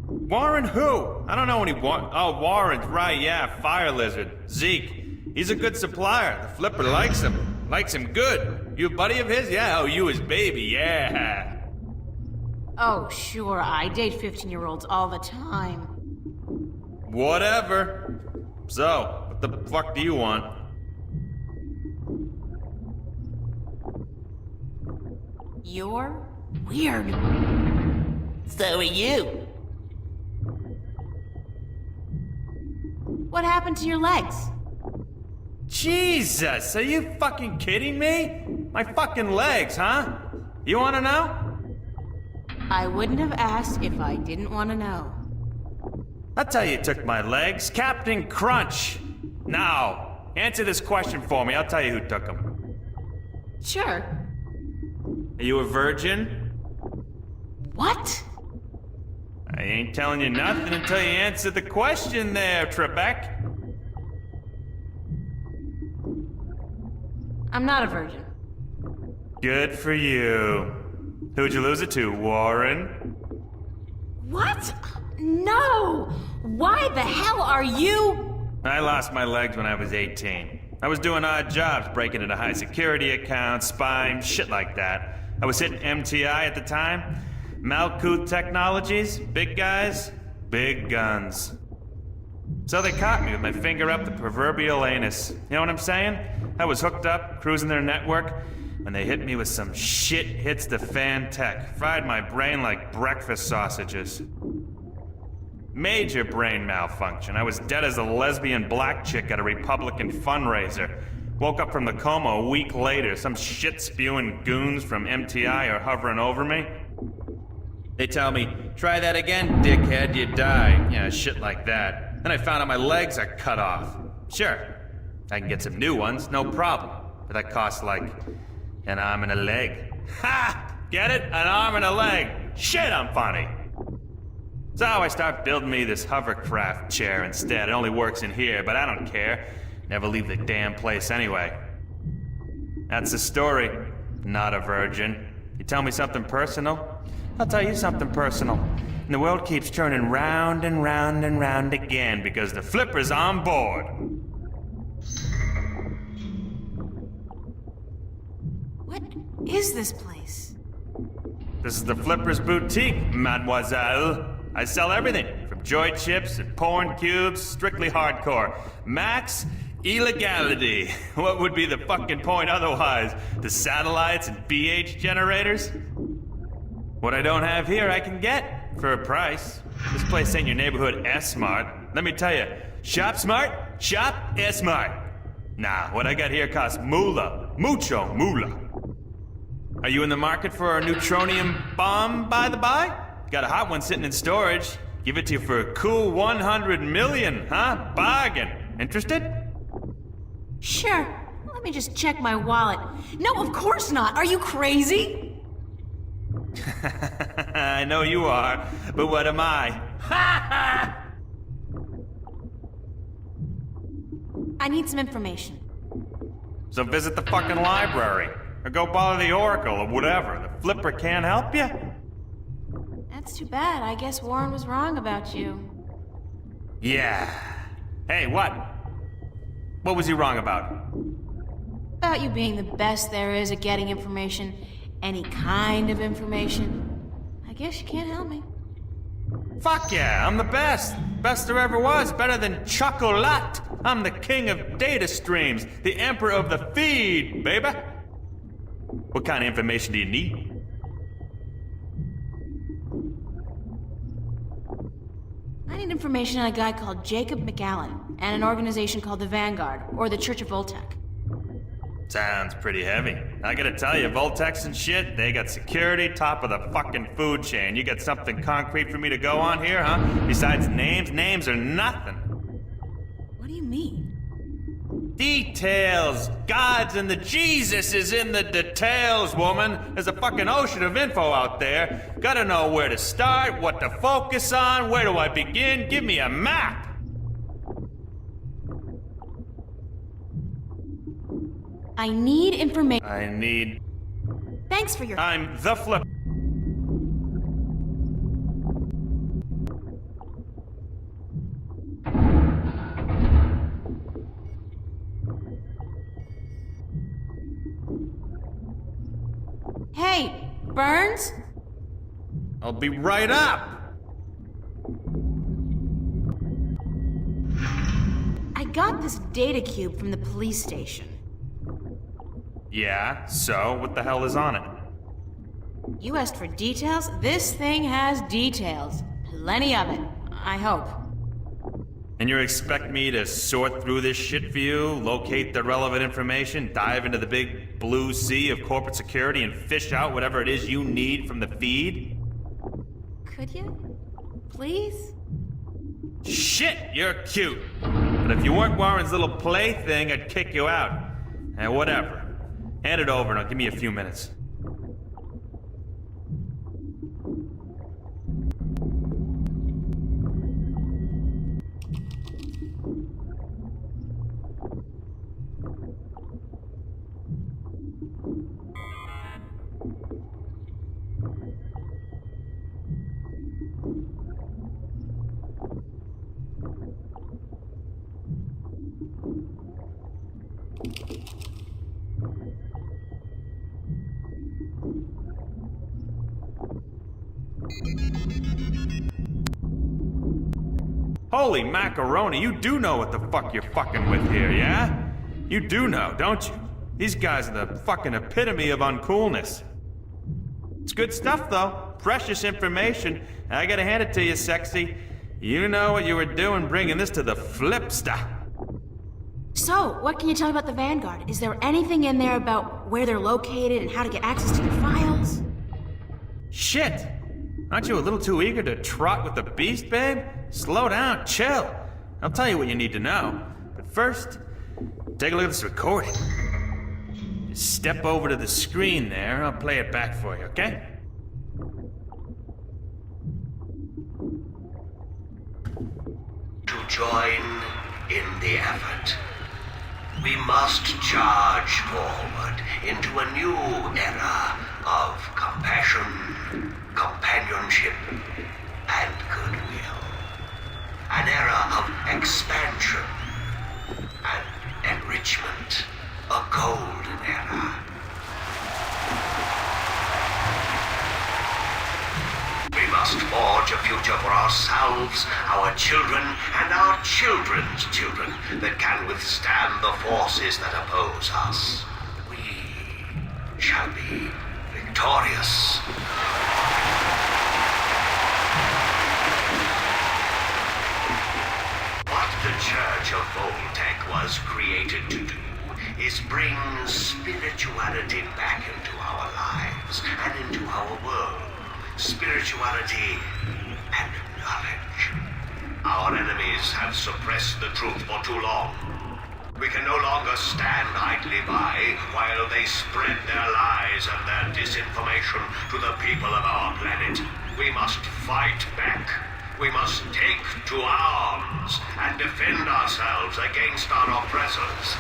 Warren who? I don't know any Oh, Warren, right, yeah, Fire Lizard. Zeke. He's a good supplier. The flipper likes him. Likes him good. You a buddy of his? Yeah, oh, you his baby, yeah.
Oh, sure, I date 15-year-olds all the time.
Whatever. So, what the fuck do you want?
You're weird.
So are you.
What happened to your legs?
Jesus, are you fucking kidding me? My fucking legs, huh? You wanna know?
I wouldn't have asked if I didn't want to know.
I'll tell you who took my legs. Captain Crunch. Now, answer this question for me. I'll tell you who took them.
Sure.
Are you a virgin?
What?
I ain't telling you nothing until you answer the question there, Trebek.
I'm not a virgin.
Good for you. Who'd you lose it to, Warren?
What? No! Why the hell are you?
I lost my legs when I was 18. I was doing odd jobs, breaking into high security accounts, spying, shit like that. I was hitting MTI at the time. Malkuth Technologies, big guys, big guns. So they caught me with my finger up the proverbial anus. You know what I'm saying? I was hooked up, cruising their network, when they hit me with some shit hits the fan tech. Fried my brain like breakfast sausages. Major brain malfunction. I was dead as a lesbian black chick at a Republican fundraiser. Woke up from the coma a week later. Some shit-spewing goons from MTI are hovering over me. They tell me, try that again, dickhead, you die. Yeah, shit like that. Then I found out my legs are cut off. Sure, I can get some new ones, no problem. But that costs like an arm and a leg. Ha! Get it? An arm and a leg. Shit, I'm funny. So I start building me this hovercraft chair instead. It only works in here, but I don't care. Never leave the damn place anyway. That's the story. Not a virgin. You tell me something personal? I'll tell you something personal. And the world keeps turning round and round and round again because the flipper's on board.
What is this place?
This is the Flipper's Boutique, mademoiselle. I sell everything, from joy chips and porn cubes, strictly hardcore. Max illegality. What would be the fucking point otherwise? The satellites and BH generators? What I don't have here, I can get for a price. This place ain't your neighborhood S-Mart. Let me tell you, shop smart, shop S-Mart. Nah, what I got here costs moolah, mucho moolah. Are you in the market for a neutronium bomb, by the by? Got a hot one sitting in storage. Give it to you for a cool 100 million, huh? Bargain. Interested?
Sure. Let me just check my wallet. No, of course not. Are you crazy?
I know you are, but what am I?
I need some information.
So visit the fucking library. Or go bother the Oracle or whatever. The Flipper can't help you?
That's too bad. I guess Warren was wrong about you.
Yeah. Hey, what? What was he wrong about?
About you being the best there is at getting information. Any kind of information. I guess you can't help me.
Fuck yeah, I'm the best. Best there ever was. Better than Chocolat. I'm the king of data streams. The emperor of the feed, baby. What kind of information do you need?
I need information on a guy called Jacob McAllen and an organization called the Vanguard, or the Church of Voltec.
Sounds pretty heavy. I gotta tell you, Voltex and shit, they got security top of the fucking food chain. You got something concrete for me to go on here, huh? Besides names? Names are nothing.
What do you mean?
Details! Gods and the Jesus is in the details, woman! There's a fucking ocean of info out there. Gotta know where to start, what to focus on, where do I begin? Give me a map!
I need information.
I need...
Thanks for your...
I'm the Flip...
Burns?
I'll be right up!
I got this data cube from the police station.
Yeah, so what the hell is on it?
You asked for details? This thing has details. Plenty of it. I hope.
And you expect me to sort through this shit for you, locate the relevant information, dive into the big blue sea of corporate security, and fish out whatever it is you need from the feed?
Could you? Please?
Shit, you're cute. But if you weren't Warren's little plaything, I'd kick you out. And whatever. Hand it over and I'll give me a few minutes. Holy macaroni, you do know what the fuck you're fucking with here, yeah? You do know, don't you? These guys are the fucking epitome of uncoolness. It's good stuff, though. Precious information. I gotta hand it to you, sexy. You know what you were doing bringing this to the Flipster.
So, what can you tell me about the Vanguard? Is there anything in there about where they're located and how to get access to their files?
Shit! Aren't you a little too eager to trot with the beast, babe? Slow down, chill. I'll tell you what you need to know. But first, take a look at this recording. Just step over to the screen there, I'll play it back for you, okay?
To join in the effort, we must charge forward into a new era of compassion, companionship, and goodwill. An era of expansion and enrichment. A golden era. We must forge a future for ourselves, our children, and our children's children that can withstand the forces that oppose us. We shall be victorious. What the Church of Voltec was created to do is bring spirituality back into our lives and into our world. Spirituality and knowledge. Our enemies have suppressed the truth for too long. We can no longer stand idly by while they spread their lies and their disinformation to the people of our planet. We must fight back. We must take to arms and defend ourselves against our oppressors.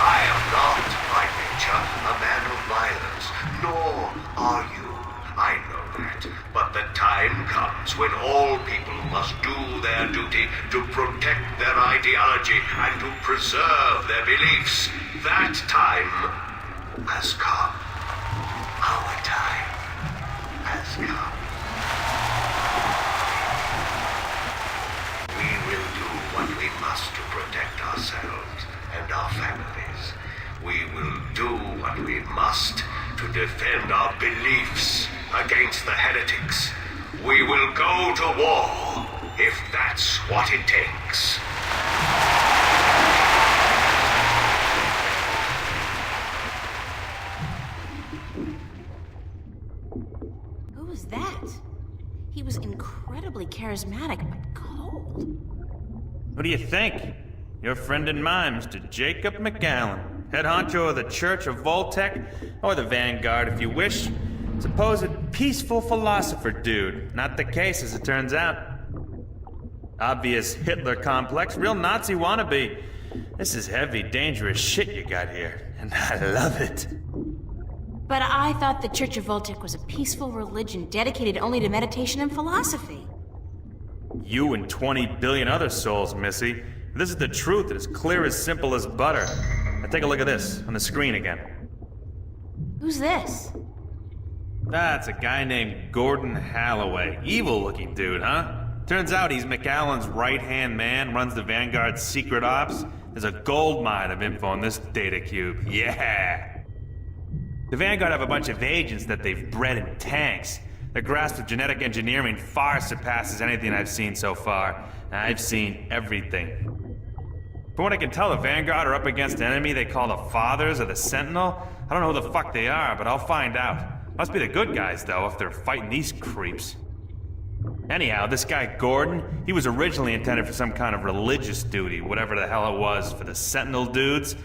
I am not, by nature, a man of violence, nor are you. I know that. But the time comes when all people must do their duty to protect their ideology and to preserve their beliefs. That time has come. Our time has come. We will do what we must to protect ourselves and our families. We will do what we must to defend our beliefs against the heretics. We will go to war if that's what it takes.
Who was that? He was incredibly charismatic, but cold.
What do you think? Your friend and mine, Mr. Jacob McAllen, head honcho of the Church of Voltec, or the Vanguard if you wish. Supposed peaceful philosopher dude. Not the case, as it turns out. Obvious Hitler complex, real Nazi wannabe. This is heavy, dangerous shit you got here, and I love it.
But I thought the Church of Voltec was a peaceful religion dedicated only to meditation and philosophy.
You and 20 billion other souls, Missy. This is the truth. It is clear as simple as butter. Now take a look at this, on the screen again.
Who's this?
That's a guy named Gordon Halloway. Evil-looking dude, huh? Turns out he's McAllen's right-hand man, runs the Vanguard's secret ops. There's a gold mine of info in this data cube. Yeah! The Vanguard have a bunch of agents that they've bred in tanks. Their grasp of genetic engineering far surpasses anything I've seen so far. I've seen everything. From what I can tell, the Vanguard are up against an enemy they call the Fathers or the Sentinel. I don't know who the fuck they are, but I'll find out. Must be the good guys, though, if they're fighting these creeps. Anyhow, this guy Gordon, he was originally intended for some kind of religious duty, whatever the hell it was, for the Sentinel dudes.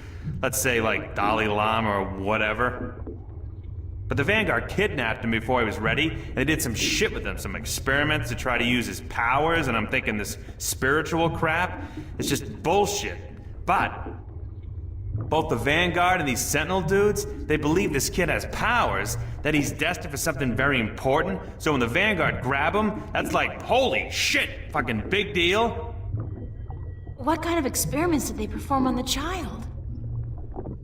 Let's say, like, Dalai Lama or whatever. But the Vanguard kidnapped him before he was ready, and they did some shit with him, some experiments to try to use his powers, and I'm thinking this spiritual crap is just bullshit. But both the Vanguard and these Sentinel dudes, they believe this kid has powers, that he's destined for something very important, so when the Vanguard grab him, that's like, holy shit, fucking big deal.
What kind of experiments did they perform on the child?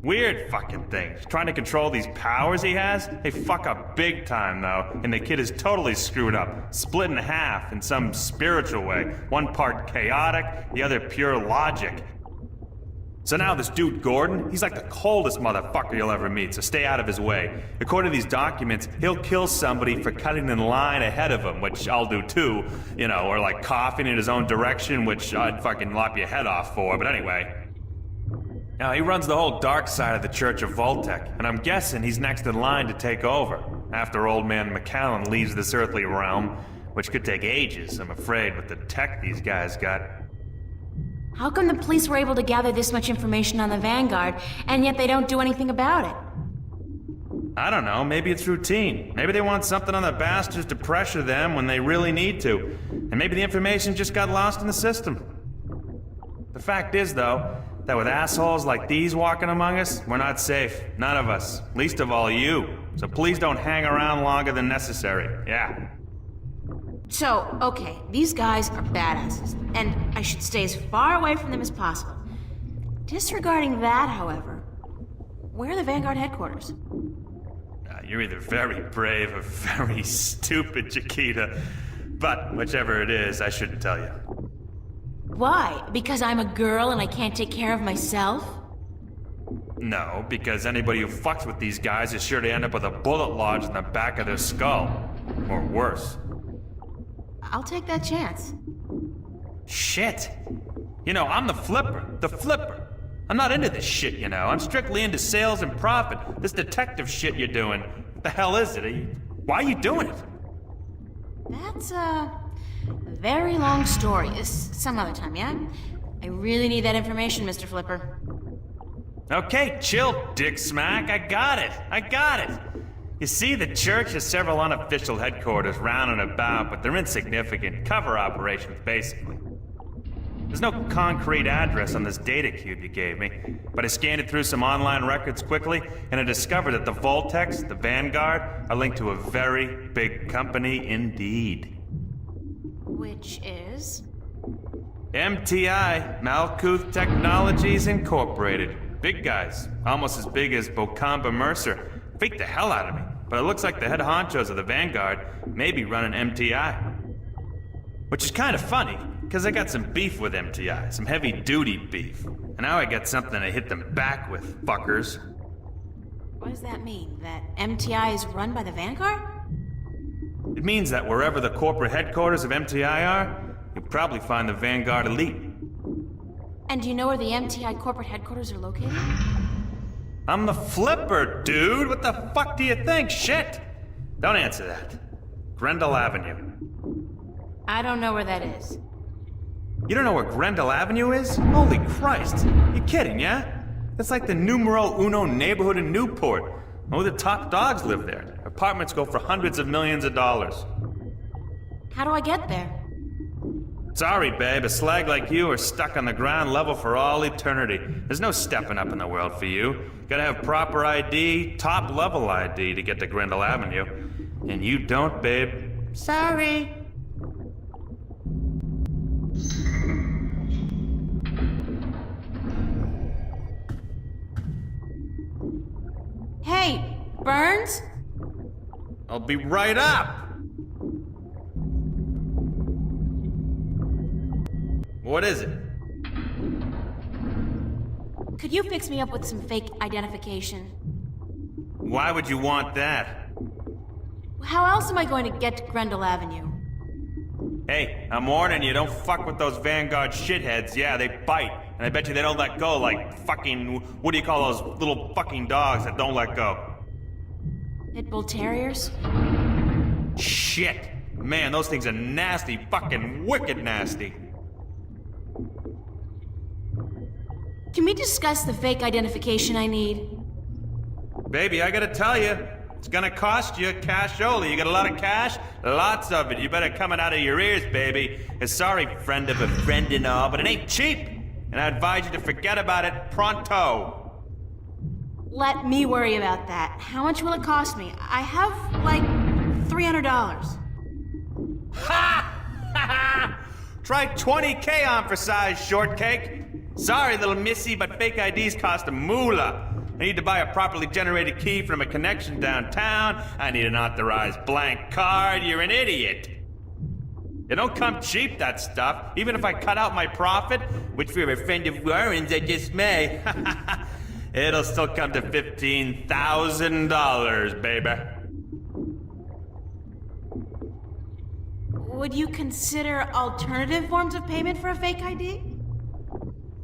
Weird fucking things. Trying to control these powers he has? They fuck up big time, though, and the kid is totally screwed up, split in half in some spiritual way. One part chaotic, the other pure logic. So now this dude Gordon, he's like the coldest motherfucker you'll ever meet, so stay out of his way. According to these documents, he'll kill somebody for cutting in line ahead of him, which I'll do too, you know, or like coughing in his own direction, which I'd fucking lop your head off for, but anyway. Now, he runs the whole dark side of the Church of Voltec, and I'm guessing he's next in line to take over, after old man McAllen leaves this earthly realm, which could take ages, I'm afraid, with the tech these guys got.
How come the police were able to gather this much information on the Vanguard, and yet they don't do anything about it?
I don't know, maybe it's routine. Maybe they want something on the bastards to pressure them when they really need to. And maybe the information just got lost in the system. The fact is, though, that with assholes like these walking among us, we're not safe. None of us. Least of all you. So please don't hang around longer than necessary. Yeah.
So, okay, these guys are badasses, and I should stay as far away from them as possible. Disregarding that, however, where are the Vanguard headquarters?
You're either very brave or very stupid, Chiquita. But whichever it is, I shouldn't tell you.
Why? Because I'm a girl and I can't take care of myself?
No, because anybody who fucks with these guys is sure to end up with a bullet lodged in the back of their skull. Or worse.
I'll take that chance.
Shit. You know, I'm the flipper. The flipper. I'm not into this shit, you know. I'm strictly into sales and profit. This detective shit you're doing. What the hell is it? Why are you doing it?
That's a very long story. Some other time, yeah? I really need that information, Mr. Flipper.
Okay, chill, Dick Smack. I got it. You see, the church has several unofficial headquarters round and about, but they're insignificant cover operations, basically. There's no concrete address on this data cube you gave me, but I scanned it through some online records quickly, and I discovered that the Voltex, the Vanguard, are linked to a very big company indeed.
Which is?
MTI, Malkuth Technologies Incorporated. Big guys, almost as big as Bocamba Mercer. Freaked the hell out of me, but it looks like the head honchos of the Vanguard may be running MTI. Which is kind of funny, because I got some beef with MTI, some heavy-duty beef. And now I got something to hit them back with, fuckers.
What does that mean? That MTI is run by the Vanguard?
It means that wherever the corporate headquarters of MTI are, you'll probably find the Vanguard elite.
And do you know where the MTI corporate headquarters are located?
I'm the flipper, dude! What the fuck do you think? Shit! Don't answer that. Grendel Avenue.
I don't know where that is.
You don't know where Grendel Avenue is? Holy Christ! You kidding, yeah? That's like the numero uno neighborhood in Newport. Only the top dogs live there. Apartments go for hundreds of millions of dollars.
How do I get there?
Sorry, babe. A slag like you are stuck on the ground level for all eternity. There's no stepping up in the world for you. Gotta have proper ID, top level ID to get to Grendel Avenue. And you don't, babe. Sorry.
Hey, Burns?
I'll be right up! What is it?
Could you fix me up with some fake identification?
Why would you want that?
How else am I going to get to Grendel Avenue?
Hey, I'm warning you, don't fuck with those Vanguard shitheads. Yeah, they bite. And I bet you they don't let go like fucking... What do you call those little fucking dogs that don't let go?
Pit Bull Terriers?
Shit! Man, those things are nasty. Fucking wicked nasty.
Can we discuss the fake identification I need?
Baby, I gotta tell you, it's gonna cost you cash only. You got a lot of cash? Lots of it. You better come it out of your ears, baby. Sorry, friend of a friend and all, but it ain't cheap. And I advise you to forget about it pronto.
Let me worry about that. How much will it cost me? I have, like, $300.
Ha! Try 20K on for size, shortcake. Sorry, little missy, but fake IDs cost a moolah. I need to buy a properly generated key from a connection downtown. I need an authorized blank card. You're an idiot. It don't come cheap, that stuff. Even if I cut out my profit, which for a friend of Warren's I just may, it'll still come to $15,000, baby.
Would you consider alternative forms of payment for a fake ID?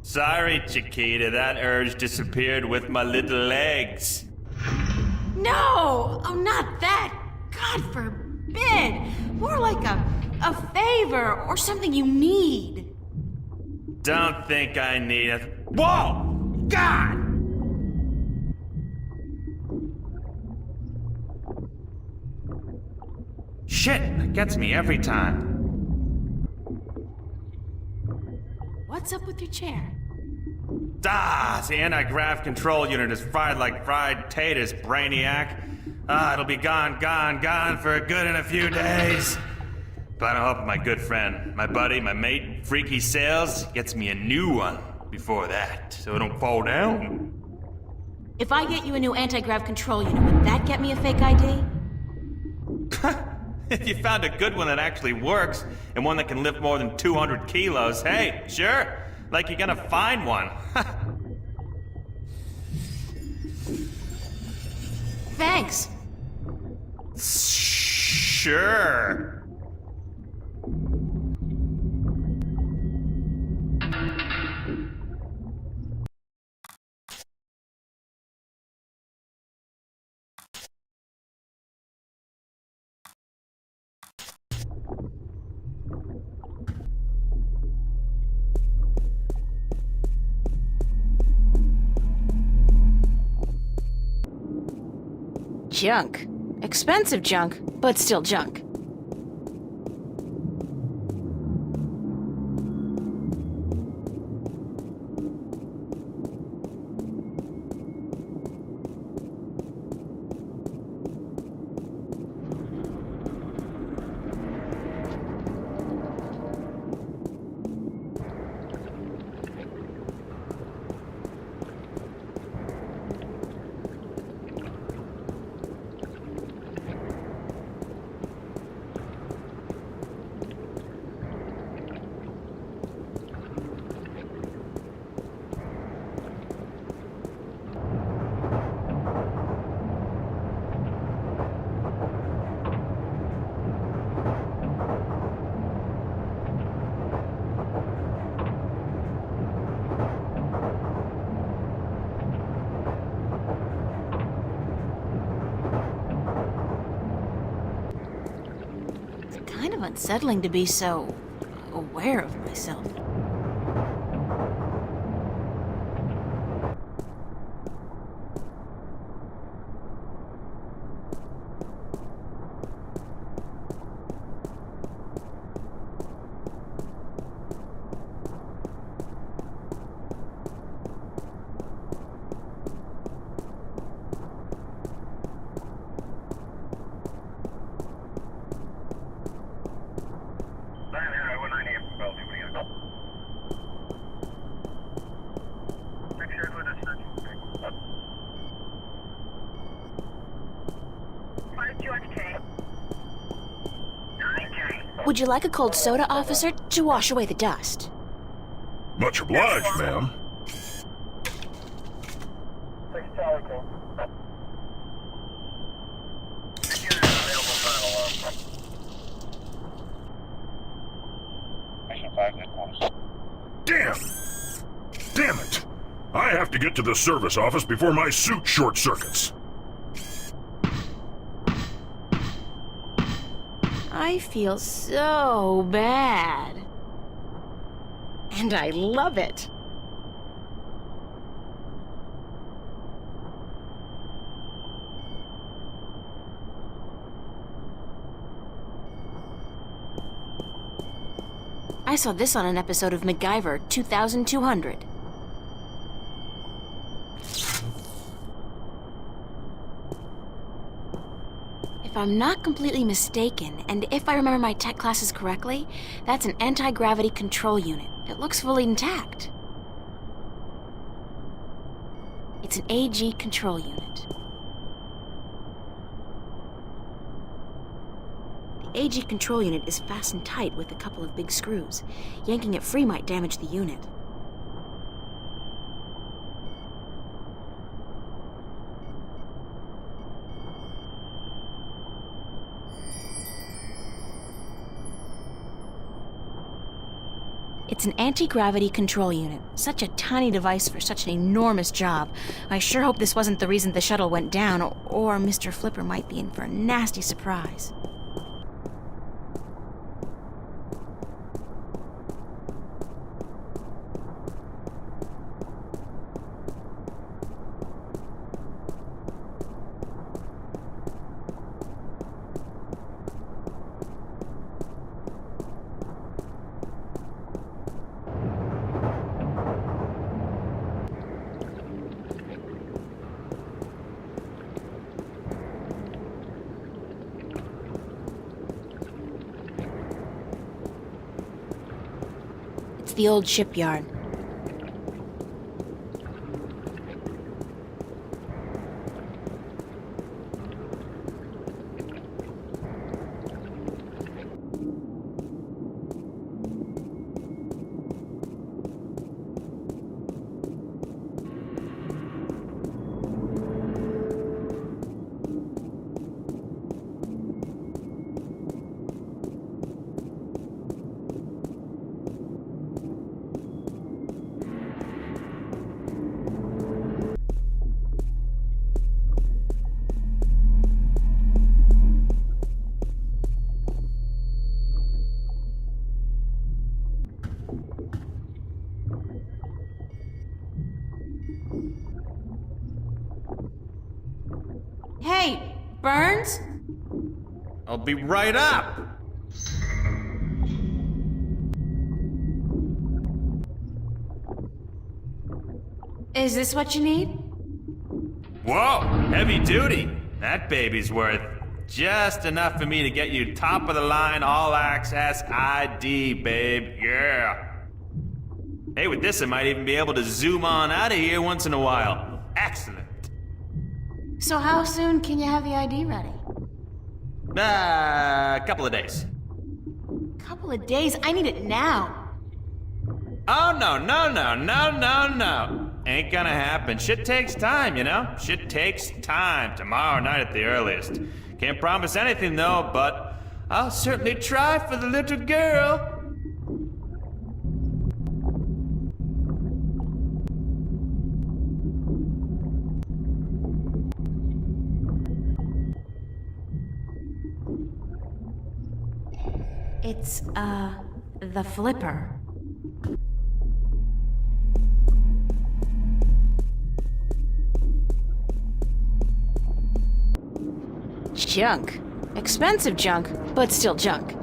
Sorry, Chiquita, that urge disappeared with my little legs.
No! Oh, not that! God forbid! More like a favor or something you need.
Don't think I need it. Whoa! God! Shit, that gets me every time.
What's up with your chair?
The anti-grav control unit is fried like fried taters, brainiac. It'll be gone for good in a few days. But I hope my good friend, my buddy, my mate, Freaky Sales, gets me a new one before that, so it don't fall down.
If I get you a new anti-grav control unit, would that get me a fake ID?
If you found a good one that actually works, and one that can lift more than 200 kilos, hey, sure. Like you're gonna find one.
Thanks.
Sure.
Junk. Expensive junk, but still junk. Kind of unsettling to be so aware of myself.
Nine, 9, 198 from Bellevue. What do you got?
Would you like a cold soda, officer, to wash away the dust?
Much obliged, ma'am.
6 Charlie King. Mission 5 headquarters.
Damn! Damn it! I have to get to the service office before my suit short circuits.
I feel so bad. And I love it. I saw this on an episode of MacGyver 2200. If I'm not completely mistaken, and if I remember my tech classes correctly, that's an anti-gravity control unit. It looks fully intact. It's an AG control unit. The AG control unit is fastened tight with a couple of big screws. Yanking it free might damage the unit. It's an anti-gravity control unit. Such a tiny device for such an enormous job. I sure hope this wasn't the reason the shuttle went down, or Mr. Flipper might be in for a nasty surprise. The old shipyard. Hey, Burns?
I'll be right up.
Is this what you need?
Whoa, heavy duty. That baby's worth just enough for me to get you top of the line all access ID, babe. Yeah. Hey, with this I might even be able to zoom on out of here once in a while. Excellent.
So how soon can you have the ID ready?
A couple of days.
Couple of days? I need it now.
Oh, no. Ain't gonna happen. Shit takes time, you know? Shit takes time. Tomorrow night at the earliest. Can't promise anything, though, but I'll certainly try for the little girl.
It's, the Flipper. Junk. Expensive junk, but still junk.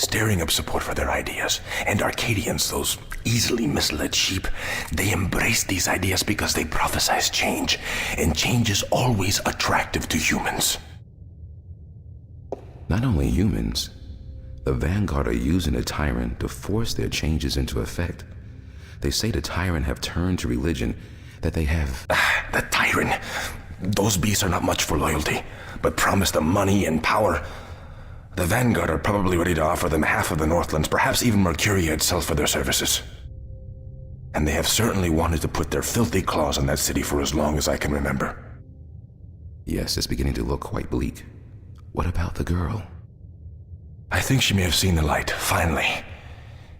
stirring up support for their ideas. And Arcadians, those easily misled sheep, they embrace these ideas because they prophesize change. And change is always attractive to humans.
Not only humans, the Vanguard are using the Tyrant to force their changes into effect. They say the Tyrant have turned to religion, that they have...
The Tyrant. Those beasts are not much for loyalty, but promise them money and power. The Vanguard are probably ready to offer them half of the Northlands, perhaps even Mercuria itself for their services. And they have certainly wanted to put their filthy claws on that city for as long as I can remember.
Yes, it's beginning to look quite bleak. What about the girl?
I think she may have seen the light, finally.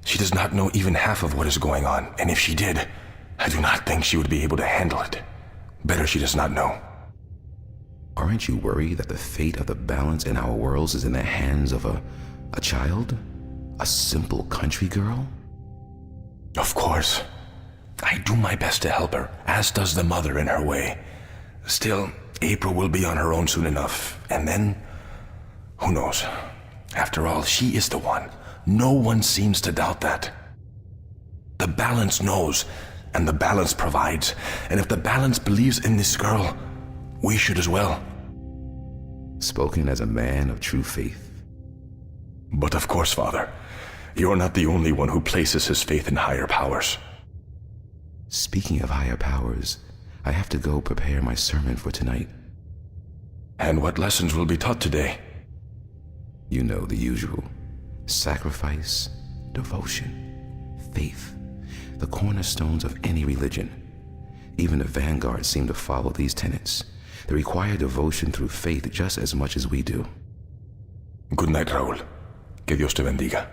She does not know even half of what is going on, and if she did, I do not think she would be able to handle it. Better she does not know.
Aren't you worried that the fate of the balance in our worlds is in the hands of a child? A simple country girl?
Of course. I do my best to help her, as does the mother in her way. Still, April will be on her own soon enough, and then... who knows? After all, she is the one. No one seems to doubt that. The balance knows, and the balance provides. And if the balance believes in this girl, we should as well.
Spoken as a man of true faith.
But of course, Father, you're not the only one who places his faith in higher powers.
Speaking of higher powers, I have to go prepare my sermon for tonight.
And what lessons will be taught today?
You know, the usual. Sacrifice, devotion, faith. The cornerstones of any religion. Even the Vanguard seem to follow these tenets. They require devotion through faith just as much as we do.
Good night, Raúl. Que Dios te bendiga.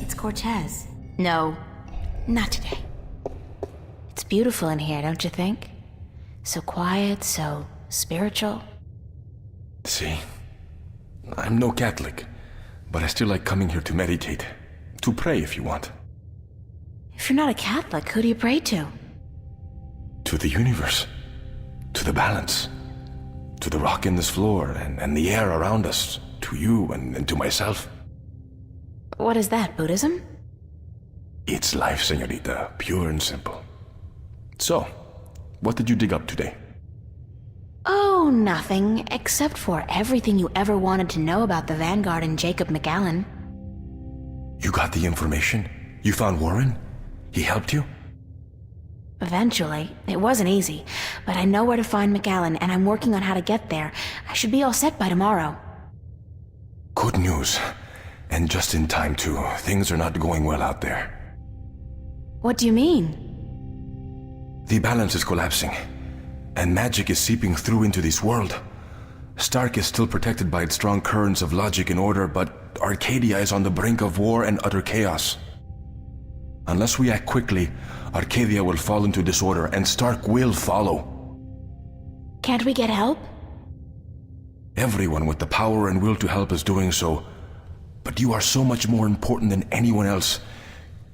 It's Cortez. No, not today. It's beautiful in here, don't you think? So quiet, so spiritual.
See, I'm no Catholic, but I still like coming here to meditate. To pray if you want.
If you're not a Catholic, who do you pray to?
To the universe. To the balance. To the rock in this floor and the air around us. To you and to myself.
What is that, Buddhism?
It's life, señorita. Pure and simple. So, what did you dig up today?
Oh, nothing, except for everything you ever wanted to know about the Vanguard and Jacob McAllen.
You got the information? You found Warren? He helped you?
Eventually. It wasn't easy, but I know where to find McAllen, and I'm working on how to get there. I should be all set by tomorrow.
Good news. And just in time, too. Things are not going well out there.
What do you mean?
The balance is collapsing, and magic is seeping through into this world. Stark is still protected by its strong currents of logic and order, but Arcadia is on the brink of war and utter chaos. Unless we act quickly, Arcadia will fall into disorder, and Stark will follow.
Can't we get help?
Everyone with the power and will to help is doing so. But you are so much more important than anyone else.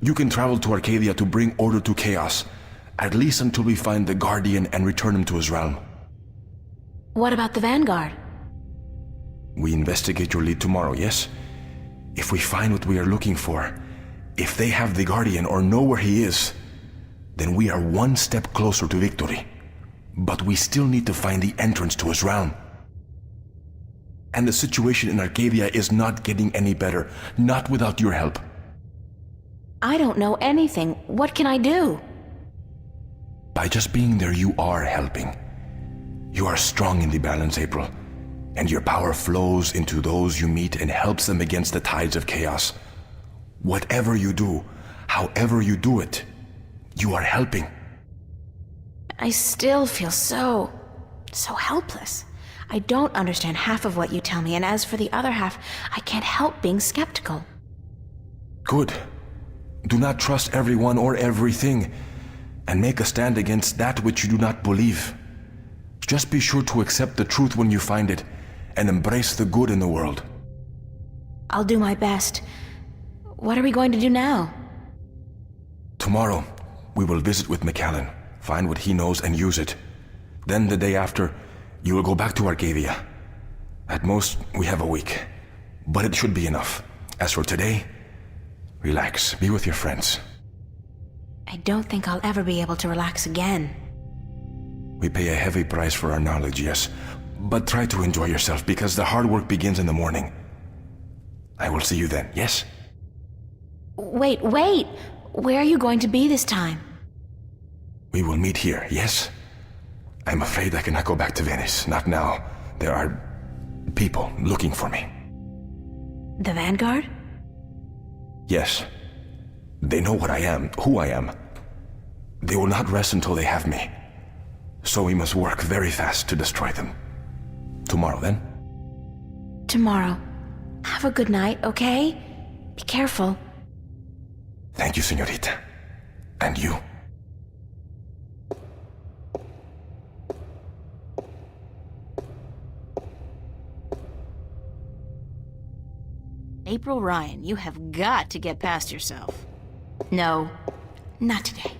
You can travel to Arcadia to bring order to chaos, at least until we find the Guardian and return him to his realm.
What about the Vanguard?
We investigate your lead tomorrow, yes? If we find what we are looking for, if they have the Guardian or know where he is, then we are one step closer to victory. But we still need to find the entrance to his realm. And the situation in Arcadia is not getting any better, not without your help.
I don't know anything. What can I do?
By just being there, you are helping. You are strong in the balance, April, and your power flows into those you meet and helps them against the tides of chaos. Whatever you do, however you do it, you are helping.
I still feel so helpless. I don't understand half of what you tell me, and as for the other half, I can't help being skeptical.
Good. Do not trust everyone or everything, and make a stand against that which you do not believe. Just be sure to accept the truth when you find it, and embrace the good in the world.
I'll do my best. What are we going to do now?
Tomorrow, we will visit with McAllen, find what he knows and use it. Then the day after, you will go back to Arcadia. At most, we have a week. But it should be enough. As for today, relax, be with your friends.
I don't think I'll ever be able to relax again.
We pay a heavy price for our knowledge, yes. But try to enjoy yourself, because the hard work begins in the morning. I will see you then, yes?
Wait! Where are you going to be this time?
We will meet here, yes? I'm afraid I cannot go back to Venice, not now. There are people looking for me.
The Vanguard?
Yes. They know what I am, who I am. They will not rest until they have me. So we must work very fast to destroy them. Tomorrow, then?
Tomorrow. Have a good night, okay? Be careful.
Thank you, señorita. And you.
April Ryan, you have got to get past yourself. No, not today.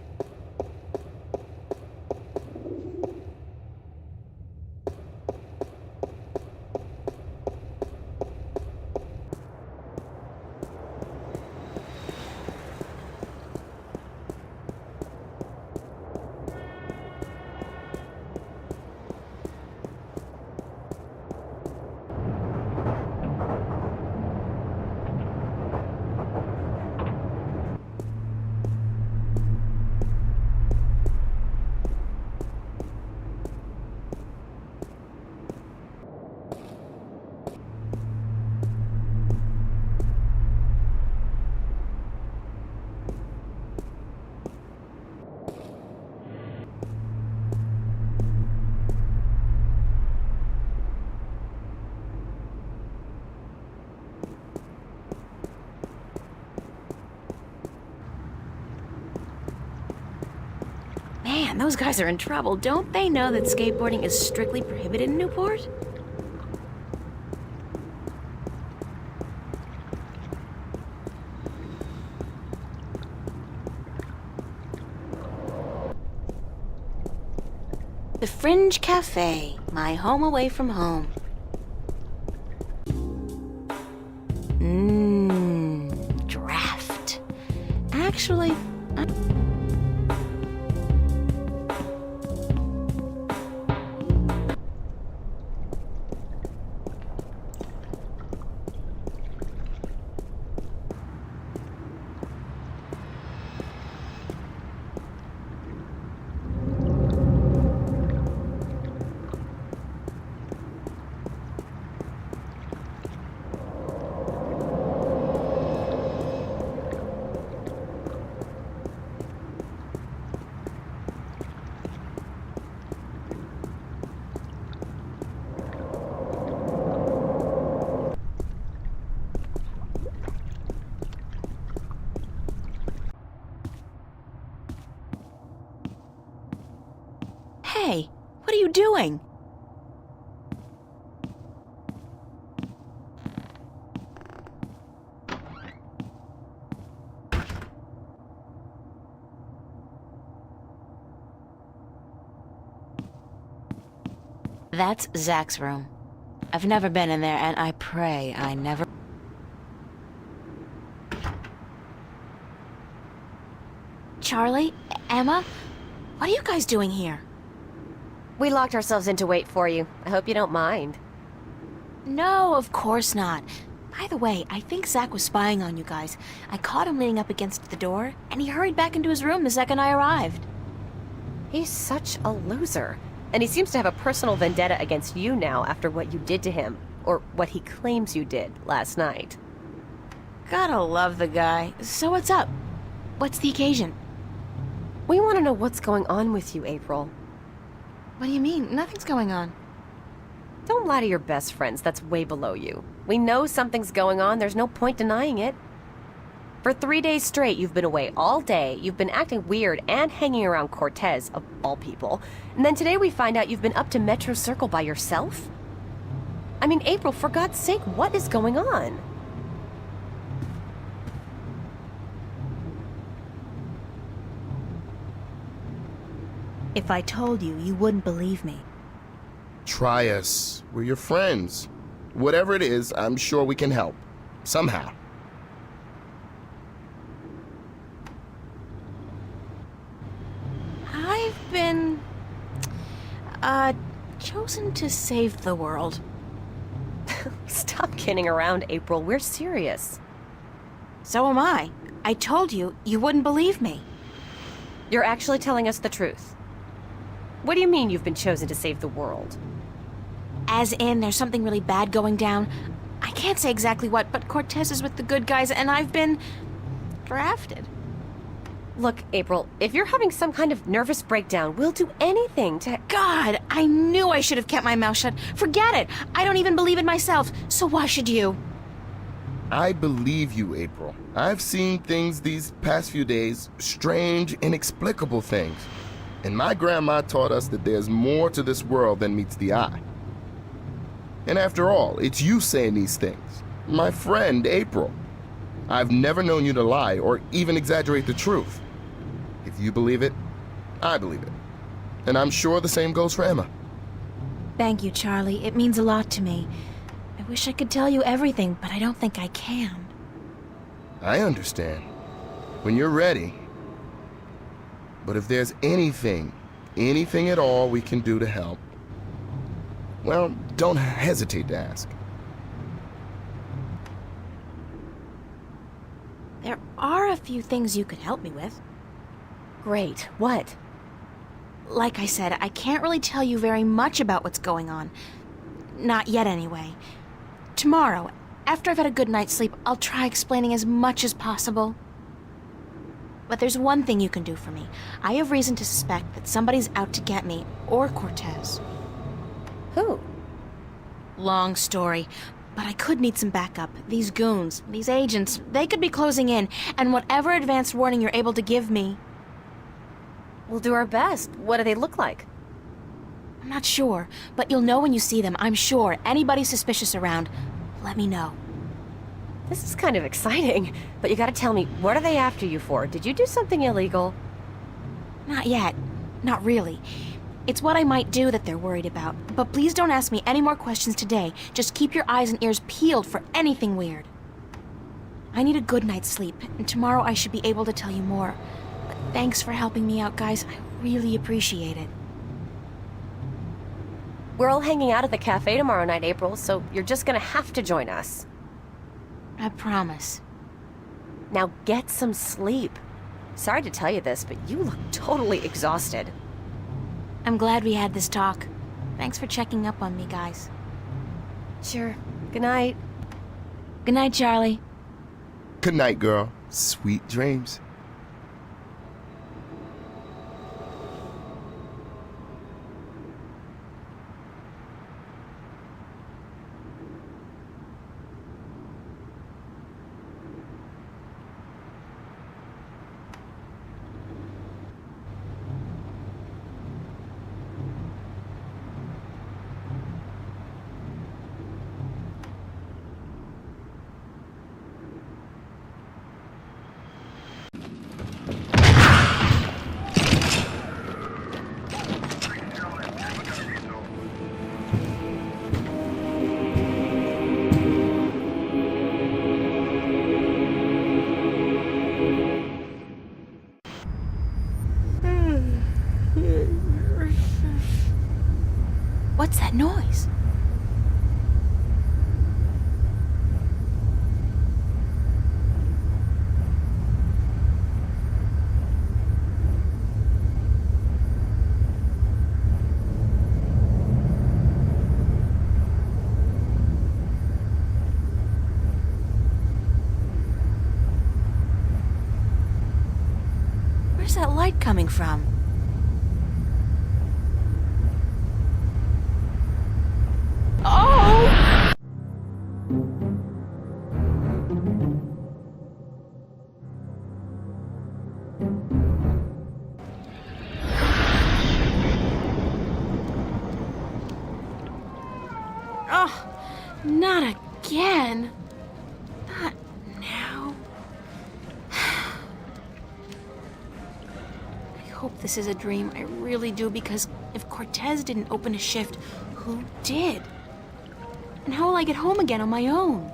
Man, those guys are in trouble. Don't they know that skateboarding is strictly prohibited in Newport? The Fringe Cafe, my home away from home. Draft. Actually, hey, what are you doing? That's Zach's room. I've never been in there, and I pray I never... Charlie? Emma? What are you guys doing here?
We locked ourselves in to wait for you. I hope you don't mind.
No, of course not. By the way, I think Zach was spying on you guys. I caught him leaning up against the door, and he hurried back into his room the second I arrived.
He's such a loser. And he seems to have a personal vendetta against you now after what you did to him. Or what he claims you did last night.
Gotta love the guy. So what's up? What's the occasion?
We want to know what's going on with you, April.
What do you mean? Nothing's going on.
Don't lie to your best friends. That's way below you. We know something's going on. There's no point denying it. For 3 days straight, you've been away all day, you've been acting weird and hanging around Cortez, of all people. And then today we find out you've been up to Metro Circle by yourself? I mean, April, for God's sake, what is going on?
If I told you, you wouldn't believe me.
Try us. We're your friends. Whatever it is, I'm sure we can help. Somehow.
I've been... chosen to save the world.
Stop kidding around, April. We're serious.
So am I. I told you, you wouldn't believe me.
You're actually telling us the truth. What do you mean you've been chosen to save the world?
As in, there's something really bad going down. I can't say exactly what, but Cortez is with the good guys, and I've been... drafted.
Look, April, if you're having some kind of nervous breakdown, we'll do anything to...
God, I knew I should have kept my mouth shut. Forget it! I don't even believe it myself, so why should you?
I believe you, April. I've seen things these past few days, strange, inexplicable things. And my grandma taught us that there's more to this world than meets the eye. And after all, it's you saying these things. My friend, April. I've never known you to lie or even exaggerate the truth. If you believe it, I believe it. And I'm sure the same goes for Emma.
Thank you, Charlie. It means a lot to me. I wish I could tell you everything, but I don't think I can.
I understand. When you're ready. But if there's anything at all we can do to help, well, don't hesitate to ask.
There are a few things you could help me with.
Great. What?
Like I said, I can't really tell you very much about what's going on. Not yet, anyway. Tomorrow, after I've had a good night's sleep, I'll try explaining as much as possible. But there's one thing you can do for me. I have reason to suspect that somebody's out to get me, or Cortez.
Who?
Long story, but I could need some backup. These goons, these agents, they could be closing in, and whatever advance warning you're able to give me...
We'll do our best. What do they look like?
I'm not sure, but you'll know when you see them, I'm sure. Anybody suspicious around, let me know.
This is kind of exciting, but you gotta tell me, what are they after you for? Did you do something illegal?
Not yet. Not really. It's what I might do that they're worried about. But please don't ask me any more questions today. Just keep your eyes and ears peeled for anything weird. I need a good night's sleep, and tomorrow I should be able to tell you more. But thanks for helping me out, guys. I really appreciate it.
We're all hanging out at the cafe tomorrow night, April, so you're just gonna have to join us.
I promise.
Now get some sleep. Sorry to tell you this, but you look totally exhausted.
I'm glad we had this talk. Thanks for checking up on me, guys.
Sure. Good night.
Good night, Charlie.
Good night, girl. Sweet dreams.
What's that noise? Where's that light coming from? Not again. Not now. I hope this is a dream. I really do, because if Cortez didn't open a shift, who did? And how will I get home again on my own?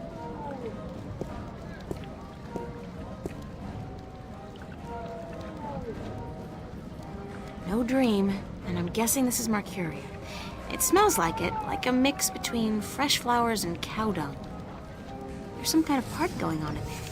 No dream, and I'm guessing this is Marcuria. It smells like it, like a mix between fresh flowers and cow dung. There's some kind of party going on in there.